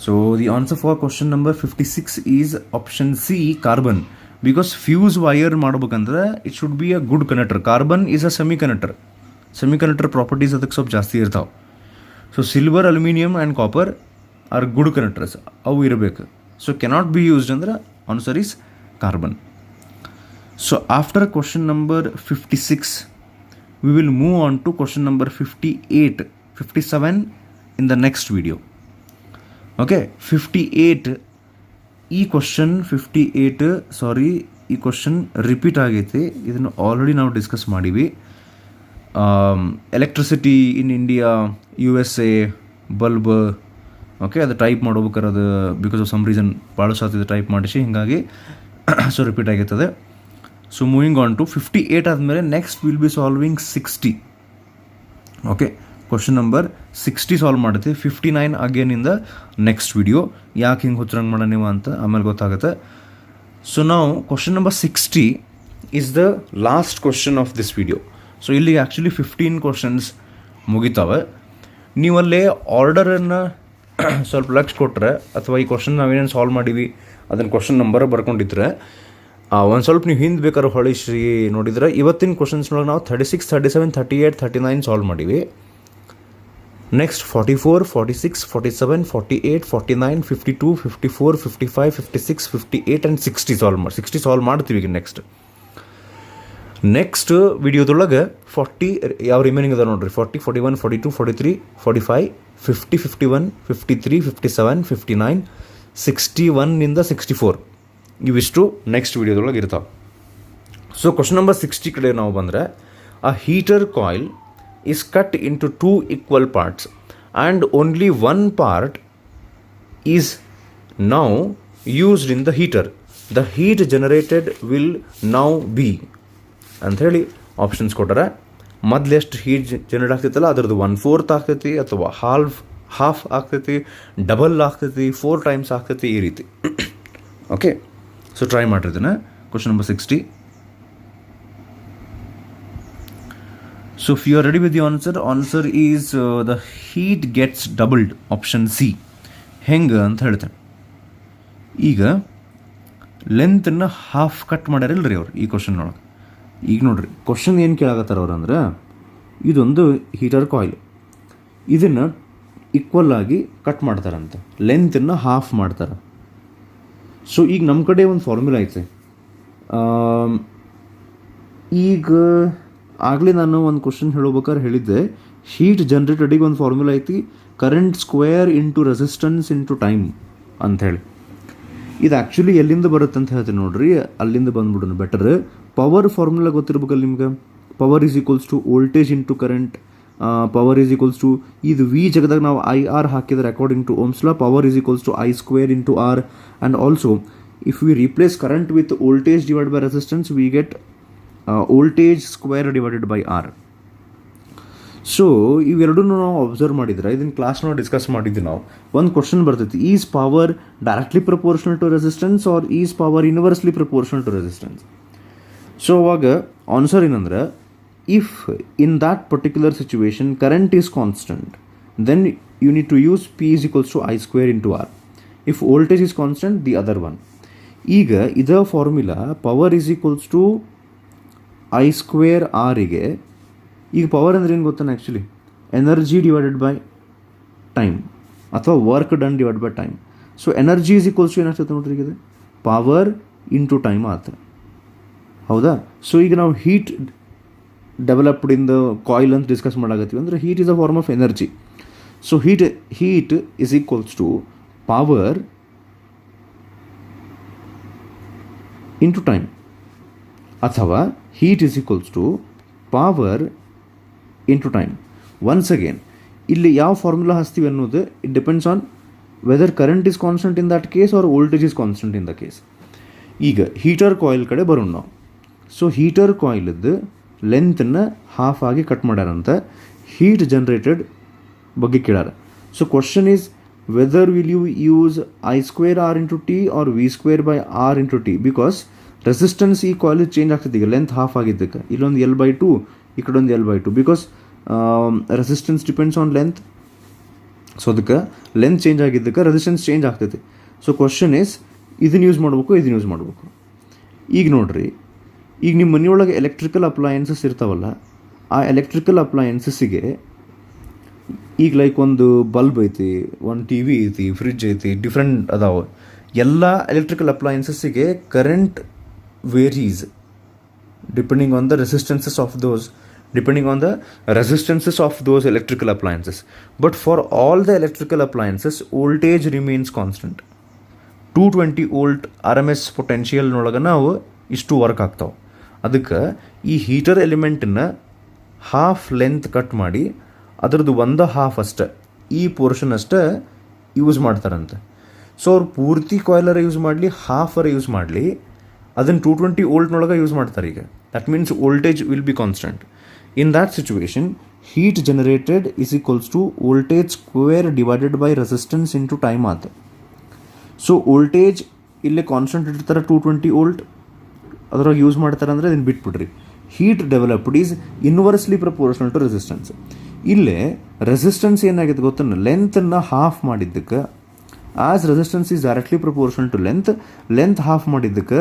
so the answer for question number 56 is option C, carbon. Because fuse wire ಮಾಡಬೇಕಂದ್ರೆ it should be a good conductor. Carbon is a semiconductor properties ಅದಕ್ಕೆ ಸ್ವಲ್ಪ ಜಾಸ್ತಿ ಇರ್ತಾವೆ. So silver, aluminium and copper are good connectors, ಅವು ಇರಬೇಕು. So cannot be used ಅಂದ್ರೆ answer is carbon. So after question number 56 we will move on to question number 58, 57 in the next video. Okay, 58 ಈ question 58 ಈ question repeat ಆಗೈತಿ. ಇದನ್ನು already ನಾವು discuss ಮಾಡೀವಿ. Electricity in India, USA bulb. Okay, ಅದು type ಮಾಡ್ಬೇಕಾರೆ ಅದು because of some reason ಭಾಳ ಸಾಧ್ಯ ಟೈಪ್ ಮಾಡಿಸಿ, ಹೀಗಾಗಿ ಸೊ ರಿಪೀಟ್ ಆಗೈತದೆ. ಸೊ ಮೂವಿಂಗ್ ಆನ್ ಟು 58 ಆದಮೇಲೆ next will be solving 60. Okay, question number 60 solve ಮಾಡ್ತೀವಿ. 59 ಅಗೇನಿಂದ ನೆಕ್ಸ್ಟ್ ವಿಡಿಯೋ. ಯಾಕೆ ಹಿಂಗೆ ಹುಚ್ಚರಂಗೆ ಮಾಡೋಣ ನೀವು ಅಂತ ಆಮೇಲೆ ಗೊತ್ತಾಗುತ್ತೆ. ಸೊ ನಾವು question number 60 is the last question of this video. So ಇಲ್ಲಿ ಆ್ಯಕ್ಚುಲಿ 15 ಕ್ವಶನ್ಸ್ ಮುಗಿತಾವೆ. ನೀವಲ್ಲೇ ಆರ್ಡರನ್ನು ಸ್ವಲ್ಪ ಲಕ್ಷ ಕೊಟ್ಟರೆ ಅಥವಾ ಈ ಕ್ವಶನ್ ನಾವೇನೇನು ಸಾಲ್ವ್ ಮಾಡೀವಿ ಅದನ್ನು ಕ್ವಶನ್ ನಂಬರ್ ಬರ್ಕೊಂಡಿದ್ರೆ ಒಂದು ಸ್ವಲ್ಪ ನೀವು ಹಿಂದೆ ಬೇಕಾದ್ರೆ ಹೊಳಿಸಿ ನೋಡಿದ್ರೆ ಇವತ್ತಿನ ಕ್ವಶನ್ಸ್ನೊಳಗೆ ನಾವು 36, 37, 38, 39 ಸಾಲ್ವ್ ಮಾಡೀವಿ. ನೆಕ್ಸ್ಟ್ 44, 46, 47, 48, 49, 52, 54, 55, 56, 58 ಆ್ಯಂಡ್ 60 ಸಾಲ್ವ್ ಮಾಡ್ತೀವಿ ಈಗ. ನೆಕ್ಸ್ಟ್ ವಿಡಿಯೋದೊಳಗೆ 40 ಯಾವ ರಿಮೈನಿಂಗ್ ಅದ ನೋಡ್ರಿ. 40, 41, 42, 43, 45, 50, 51, 53, 57, 59, 61 64 ಇವಿಷ್ಟು ನೆಕ್ಸ್ಟ್ ವಿಡಿಯೋದೊಳಗೆ ಇರ್ತಾವೆ. ಸೊ ಕ್ವಶನ್ ನಂಬರ್ 60 ಕಡೆ ನಾವು ಬಂದರೆ, a heater coil is cut into 2 equal parts and only one part is now used in the heater. The heat generated will now be ಅಂತ ಹೇಳಿ ಆಪ್ಷನ್ಸ್ ಕೊಟ್ಟರೆ, ಮೊದಲೆಷ್ಟು ಹೀಟ್ ಜನರೇಟ್ ಆಗ್ತೈತಲ್ಲ ಅದರದ್ದು 1/4 ಆಗ್ತೈತಿ, ಅಥವಾ ಹಾಫ್ ಆಗ್ತೈತಿ, ಡಬಲ್ ಆಗ್ತೈತಿ, 4 ಟೈಮ್ಸ್ ಆಗ್ತೈತಿ, ಈ ರೀತಿ. ಓಕೆ, ಸೊ ಟ್ರೈ ಮಾಡಿರ್ತೀನಿ. Question number 60. So if you are ready with the answer is the heat gets doubled, option C. ಹೆಂಗೆ ಅಂತ ಹೇಳ್ತೇನೆ. ಈಗ ಲೆಂತನ್ನು ಹಾಫ್ ಕಟ್ ಮಾಡ್ಯಾರಿಲ್ಲ ರೀ ಅವ್ರು ಈ ಕ್ವಶನ್ ಒಳಗೆ. ಈಗ ನೋಡ್ರಿ ಕ್ವಶನ್ ಏನು ಕೇಳಾಕತ್ತಾರ ಅವ್ರು ಅಂದ್ರೆ, ಇದೊಂದು ಹೀಟರ್ ಕಾಯಿಲ್, ಇದನ್ನು ಈಕ್ವಲ್ ಆಗಿ ಕಟ್ ಮಾಡ್ತಾರಂತೆ, ಲೆಂತನ್ನು ಹಾಫ್ ಮಾಡ್ತಾರೆ. ಸೊ ಈಗ ನಮ್ಮ ಕಡೆ ಒಂದು ಫಾರ್ಮುಲಾ ಐತೆ. ಈಗ ಆಗಲೇ ನಾನು ಒಂದು ಕ್ವಶನ್ ಹೇಳಬೇಕಾದ್ರೆ ಹೇಳಿದ್ದೆ, ಹೀಟ್ ಜನ್ರೇಟೆಡಿಗೆ ಒಂದು ಫಾರ್ಮುಲಾ ಐತಿ, current square into resistance into time ಅಂಥೇಳಿ. ಇದು ಆ್ಯಕ್ಚುಲಿ ಎಲ್ಲಿಂದ ಬರುತ್ತೆ ಅಂತ ಹೇಳ್ತೀನಿ ನೋಡ್ರಿ, ಅಲ್ಲಿಂದ ಬಂದ್ಬಿಡೋಣ ಬೆಟರ್. ಪವರ್ ಫಾರ್ಮುಲಾ ಗೊತ್ತಿರ್ಬೇಕಲ್ಲ ನಿಮ್ಗೆ. Power is equals to voltage into current. Power is equals to ಇದು ವಿ ಜಗದಾಗ ನಾವು IR ಹಾಕಿದರೆ according to Ohm's law, power is equals to I square into R. And also if we replace current with voltage divide by resistance we get voltage square divided by R. So ಇವೆರಡೂ ನಾವು observe ಮಾಡಿದ್ರೆ, ಇದನ್ನು ಕ್ಲಾಸ್ನೊಳಗೆ discuss ಮಾಡಿದ್ವಿ ನಾವು. ಒಂದು question ಬರ್ತೈತಿ, is power directly proportional to resistance or is power inversely proportional to resistance? So ಅವಾಗ answer ಏನಂದ್ರೆ, if in that particular situation current is constant, then you need to use P is equals to I square into R. If voltage is constant, the other one. ಈಗ ಇದರ formula power is equals to I square ಆರಿಗೆ, ಈಗ power ಅಂದ್ರೆ ಏನು ಗೊತ್ತಾನೆ, actually energy divided by time ಅಥವಾ work done divide by time. So energy is equals to ಏನಾಗ್ತದೆ ನೋಡ್ರಿ, ಈಗ ಪವರ್ ಇಂಟು ಟೈಮ್ ಆಗ್ತದೆ, ಹೌದಾ? ಸೊ ಈಗ ನಾವು heat developed in the coil ಅಂತ ಡಿಸ್ಕಸ್ ಮಾಡಾಕತ್ತೀವಿ ಅಂದರೆ, heat is a form of energy. So heat is equals to power into time, ಅಥವಾ heat is equals to power into time. Once again, ಇಲ್ಲಿ ಯಾವ ಫಾರ್ಮುಲಾ ಹಚ್ತೀವಿ ಅನ್ನೋದು it depends on whether current is constant in that case or voltage is constant in the case. ಈಗ heater coil ಕಡೆ ಬರೋಣ ನಾವು. ಸೊ ಹೀಟರ್ ಕಾಯಿಲದ್ದು ಲೆಂತನ್ನು ಹಾಫ್ ಆಗಿ ಕಟ್ ಮಾಡ್ಯಾರಂತ ಹೀಟ್ ಜನ್ರೇಟೆಡ್ ಬಗ್ಗೆ ಕೇಳ್ಯಾರ. So question is whether will you use I²R into T or V²/R into T, because resistance ಈ ಕಾಯಿಲ್ ಚೇಂಜ್ ಆಗ್ತದೆ. ಈಗ ಲೆಂತ್ ಹಾಫ್ ಆಗಿದ್ದಕ್ಕೆ ಇಲ್ಲೊಂದು L/2 ಈ ಕಡೆ ಒಂದು L/2, because resistance depends on length. So ಅದಕ್ಕೆ ಲೆಂತ್ ಚೇಂಜ್ ಆಗಿದ್ದಕ್ಕೆ ರೆಸಿಸ್ಟೆನ್ಸ್ ಚೇಂಜ್ ಆಗ್ತೈತಿ. ಸೊ ಕ್ವಶನ್ ಈಸ್ ಇದನ್ನು ಯೂಸ್ ಮಾಡಬೇಕು, ಇದನ್ನು ಯೂಸ್ ಮಾಡಬೇಕು. ಈಗ ನೋಡಿರಿ, ಈಗ ನಿಮ್ಮ ಮನೆಯೊಳಗೆ ಎಲೆಕ್ಟ್ರಿಕಲ್ ಅಪ್ಲಯನ್ಸಸ್ ಇರ್ತಾವಲ್ಲ, ಆ ಎಲೆಕ್ಟ್ರಿಕಲ್ ಅಪ್ಲಯನ್ಸಸ್ಸಿಗೆ ಈಗ ಲೈಕ್ ಒಂದು ಬಲ್ಬ್ ಐತಿ, ಒಂದು ಟಿ ವಿ ಐತಿ, ಫ್ರಿಜ್ ಐತಿ, ಡಿಫ್ರೆಂಟ್ ಅದಾವೆ. ಎಲ್ಲ ಎಲೆಕ್ಟ್ರಿಕಲ್ ಅಪ್ಲಯನ್ಸಸ್ಸಿಗೆ current varies depending on the resistances of those electrical appliances. But for all the electrical appliances, voltage remains constant. 220 volt RMS potential ನೊಳಗೆ ನಾವು ಇಷ್ಟು ವರ್ಕ್ ಆಗ್ತಾವೆ. ಅದಕ್ಕೆ ಈ ಹೀಟರ್ ಎಲಿಮೆಂಟನ್ನು ಹಾಫ್ ಲೆಂತ್ ಕಟ್ ಮಾಡಿ ಅದರದ್ದು ಒಂದು ಹಾಫ್ ಅಷ್ಟೆ, ಈ ಪೋರ್ಷನ್ ಅಷ್ಟೇ ಯೂಸ್ ಮಾಡ್ತಾರಂತೆ. ಸೊ ಅವ್ರು ಪೂರ್ತಿ ಕಾಯಿಲರ ಯೂಸ್ ಮಾಡಲಿ, ಹಾಫರ ಯೂಸ್ ಮಾಡಲಿ, ಅದನ್ನು 220 ವೋಲ್ಟ್ನೊಳಗೆ ಯೂಸ್ ಮಾಡ್ತಾರೆ. ಈಗ that means voltage will be constant. In that situation, heat generated is equals to voltage square divided by resistance into time ಆತ. ಸೊ ವೋಲ್ಟೇಜ್ ಇಲ್ಲೇ ಕಾನ್ಸ್ಟೆಂಟ್ ಇರ್ತಾರೆ 220 ವೋಲ್ಟ್, ಅದ್ರಾಗ ಯೂಸ್ ಮಾಡ್ತಾರೆ ಅಂದರೆ ಇದನ್ನು ಬಿಟ್ಬಿಡ್ರಿ. Heat developed is inversely proportional to resistance. ಇಲ್ಲೇ resistance ಏನಾಗಿದೆ ಗೊತ್ತನ್ನ, ಲೆಂತನ್ನು ಹಾಫ್ ಮಾಡಿದ್ದಕ್ಕೆ, as resistance is directly proportional to length half ಮಾಡಿದ್ದಕ್ಕೆ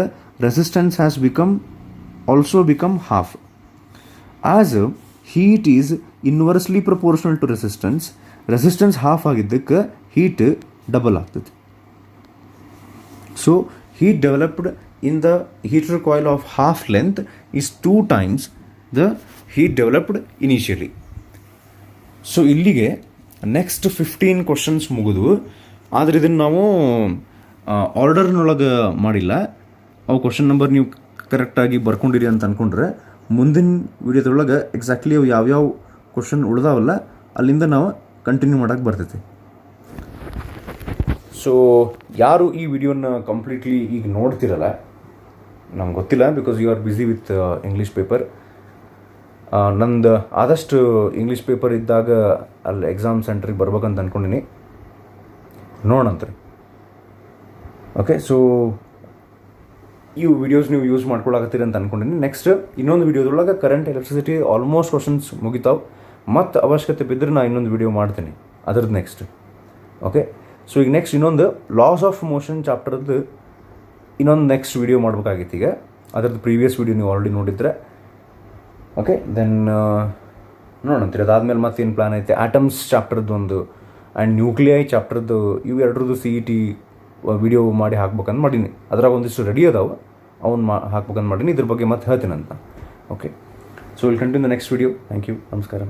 resistance has also become half. As heat is inversely proportional to resistance half ಆಗಿದ್ದಕ್ಕೆ heat double ಆಗ್ತದೆ. So heat developed in the heater coil of half length is 2 times the heat developed initially. So ಇಲ್ಲಿಗೆ next 15 questions ಮುಗಿದು. ಆದರೆ ಇದನ್ನು ನಾವು ಆರ್ಡರ್ನೊಳಗೆ ಮಾಡಿಲ್ಲ. ಅವು question number ನೀವು ಕರೆಕ್ಟಾಗಿ ಬರ್ಕೊಂಡಿರಿ ಅಂತ ಅಂದ್ಕೊಂಡ್ರೆ ಮುಂದಿನ ವಿಡಿಯೋದೊಳಗೆ ಎಕ್ಸಾಕ್ಟ್ಲಿ ಅವು ಯಾವ್ಯಾವ ಕ್ವಶನ್ ಉಳ್ದಾವಲ್ಲ ಅಲ್ಲಿಂದ ನಾವು ಕಂಟಿನ್ಯೂ ಮಾಡೋಕ್ಕೆ ಬರ್ತೈತಿ. ಸೊ ಯಾರು ಈ ವಿಡಿಯೋನ ಕಂಪ್ಲೀಟ್ಲಿ ಈಗ ನೋಡ್ತಿರಲ್ಲ, ನಮ್ಗೆ ಗೊತ್ತಿಲ್ಲ, because you are busy with English paper. ನಂದು ಆದಷ್ಟು ಇಂಗ್ಲೀಷ್ ಪೇಪರ್ ಇದ್ದಾಗ ಅಲ್ಲಿ ಎಕ್ಸಾಮ್ ಸೆಂಟ್ರಿಗೆ ಬರ್ಬೇಕಂತ ಅಂದ್ಕೊಂಡಿನಿ, ನೋಡಂತ್ರಿ. ಓಕೆ, ಸೊ ಈ ವಿಡಿಯೋಸ್ ನೀವು ಯೂಸ್ ಮಾಡ್ಕೊಳಕತ್ತೀರಿ ಅಂತ ಅಂದ್ಕೊಂಡಿನಿ. ನೆಕ್ಸ್ಟ್ ಇನ್ನೊಂದು ವಿಡಿಯೋದೊಳಗೆ ಕರೆಂಟ್ ಎಲೆಕ್ಟ್ರಿಸಿಟಿ ಆಲ್ಮೋಸ್ಟ್ ಕ್ವಶನ್ಸ್ ಮುಗಿತಾವೆ. ಮತ್ತು ಅವಶ್ಯಕತೆ ಬಿದ್ದರೆ ನಾನು ಇನ್ನೊಂದು ವಿಡಿಯೋ ಮಾಡ್ತೀನಿ ಅದ್ರದ್ದು ನೆಕ್ಸ್ಟ್. ಓಕೆ, ಸೊ ಈಗ ನೆಕ್ಸ್ಟ್ ಇನ್ನೊಂದು ಲಾಸ್ ಆಫ್ ಮೋಷನ್ ಚಾಪ್ಟರ್ದು ಇನ್ನೊಂದು ನೆಕ್ಸ್ಟ್ ವಿಡಿಯೋ ಮಾಡಬೇಕಾಗಿತ್ತು. ಈಗ ಅದರದ್ದು ಪ್ರೀವಿಯಸ್ ವಿಡಿಯೋ ನೀವು ಆಲ್ರೆಡಿ ನೋಡಿದ್ರೆ. Okay, then ನೋಡಂತೀರಿ. ಅದಾದಮೇಲೆ ಮತ್ತೇನು ಪ್ಲ್ಯಾನ್ ಐತೆ, ಆಟಮ್ಸ್ ಚಾಪ್ಟರ್ದು ಒಂದು ಆ್ಯಂಡ್ ನ್ಯೂಕ್ಲಿಯೈ ಚಾಪ್ಟರ್ದು, ಇವು ಎರಡರದ್ದು CET ವಿಡಿಯೋ ಮಾಡಿ ಹಾಕ್ಬೇಕಂತ ಮಾಡೀನಿ. ಅದ್ರಾಗ ಒಂದಿಷ್ಟು ರೆಡಿ ಅದಾವೆ, ಅವ್ನು ಹಾಕ್ಬೇಕಂತ ಮಾಡೀನಿ. ಇದ್ರ ಬಗ್ಗೆ ಮತ್ತೆ ಹೇಳ್ತೀನಂತ. Okay, so will continue the next video. Thank you, ನಮಸ್ಕಾರ.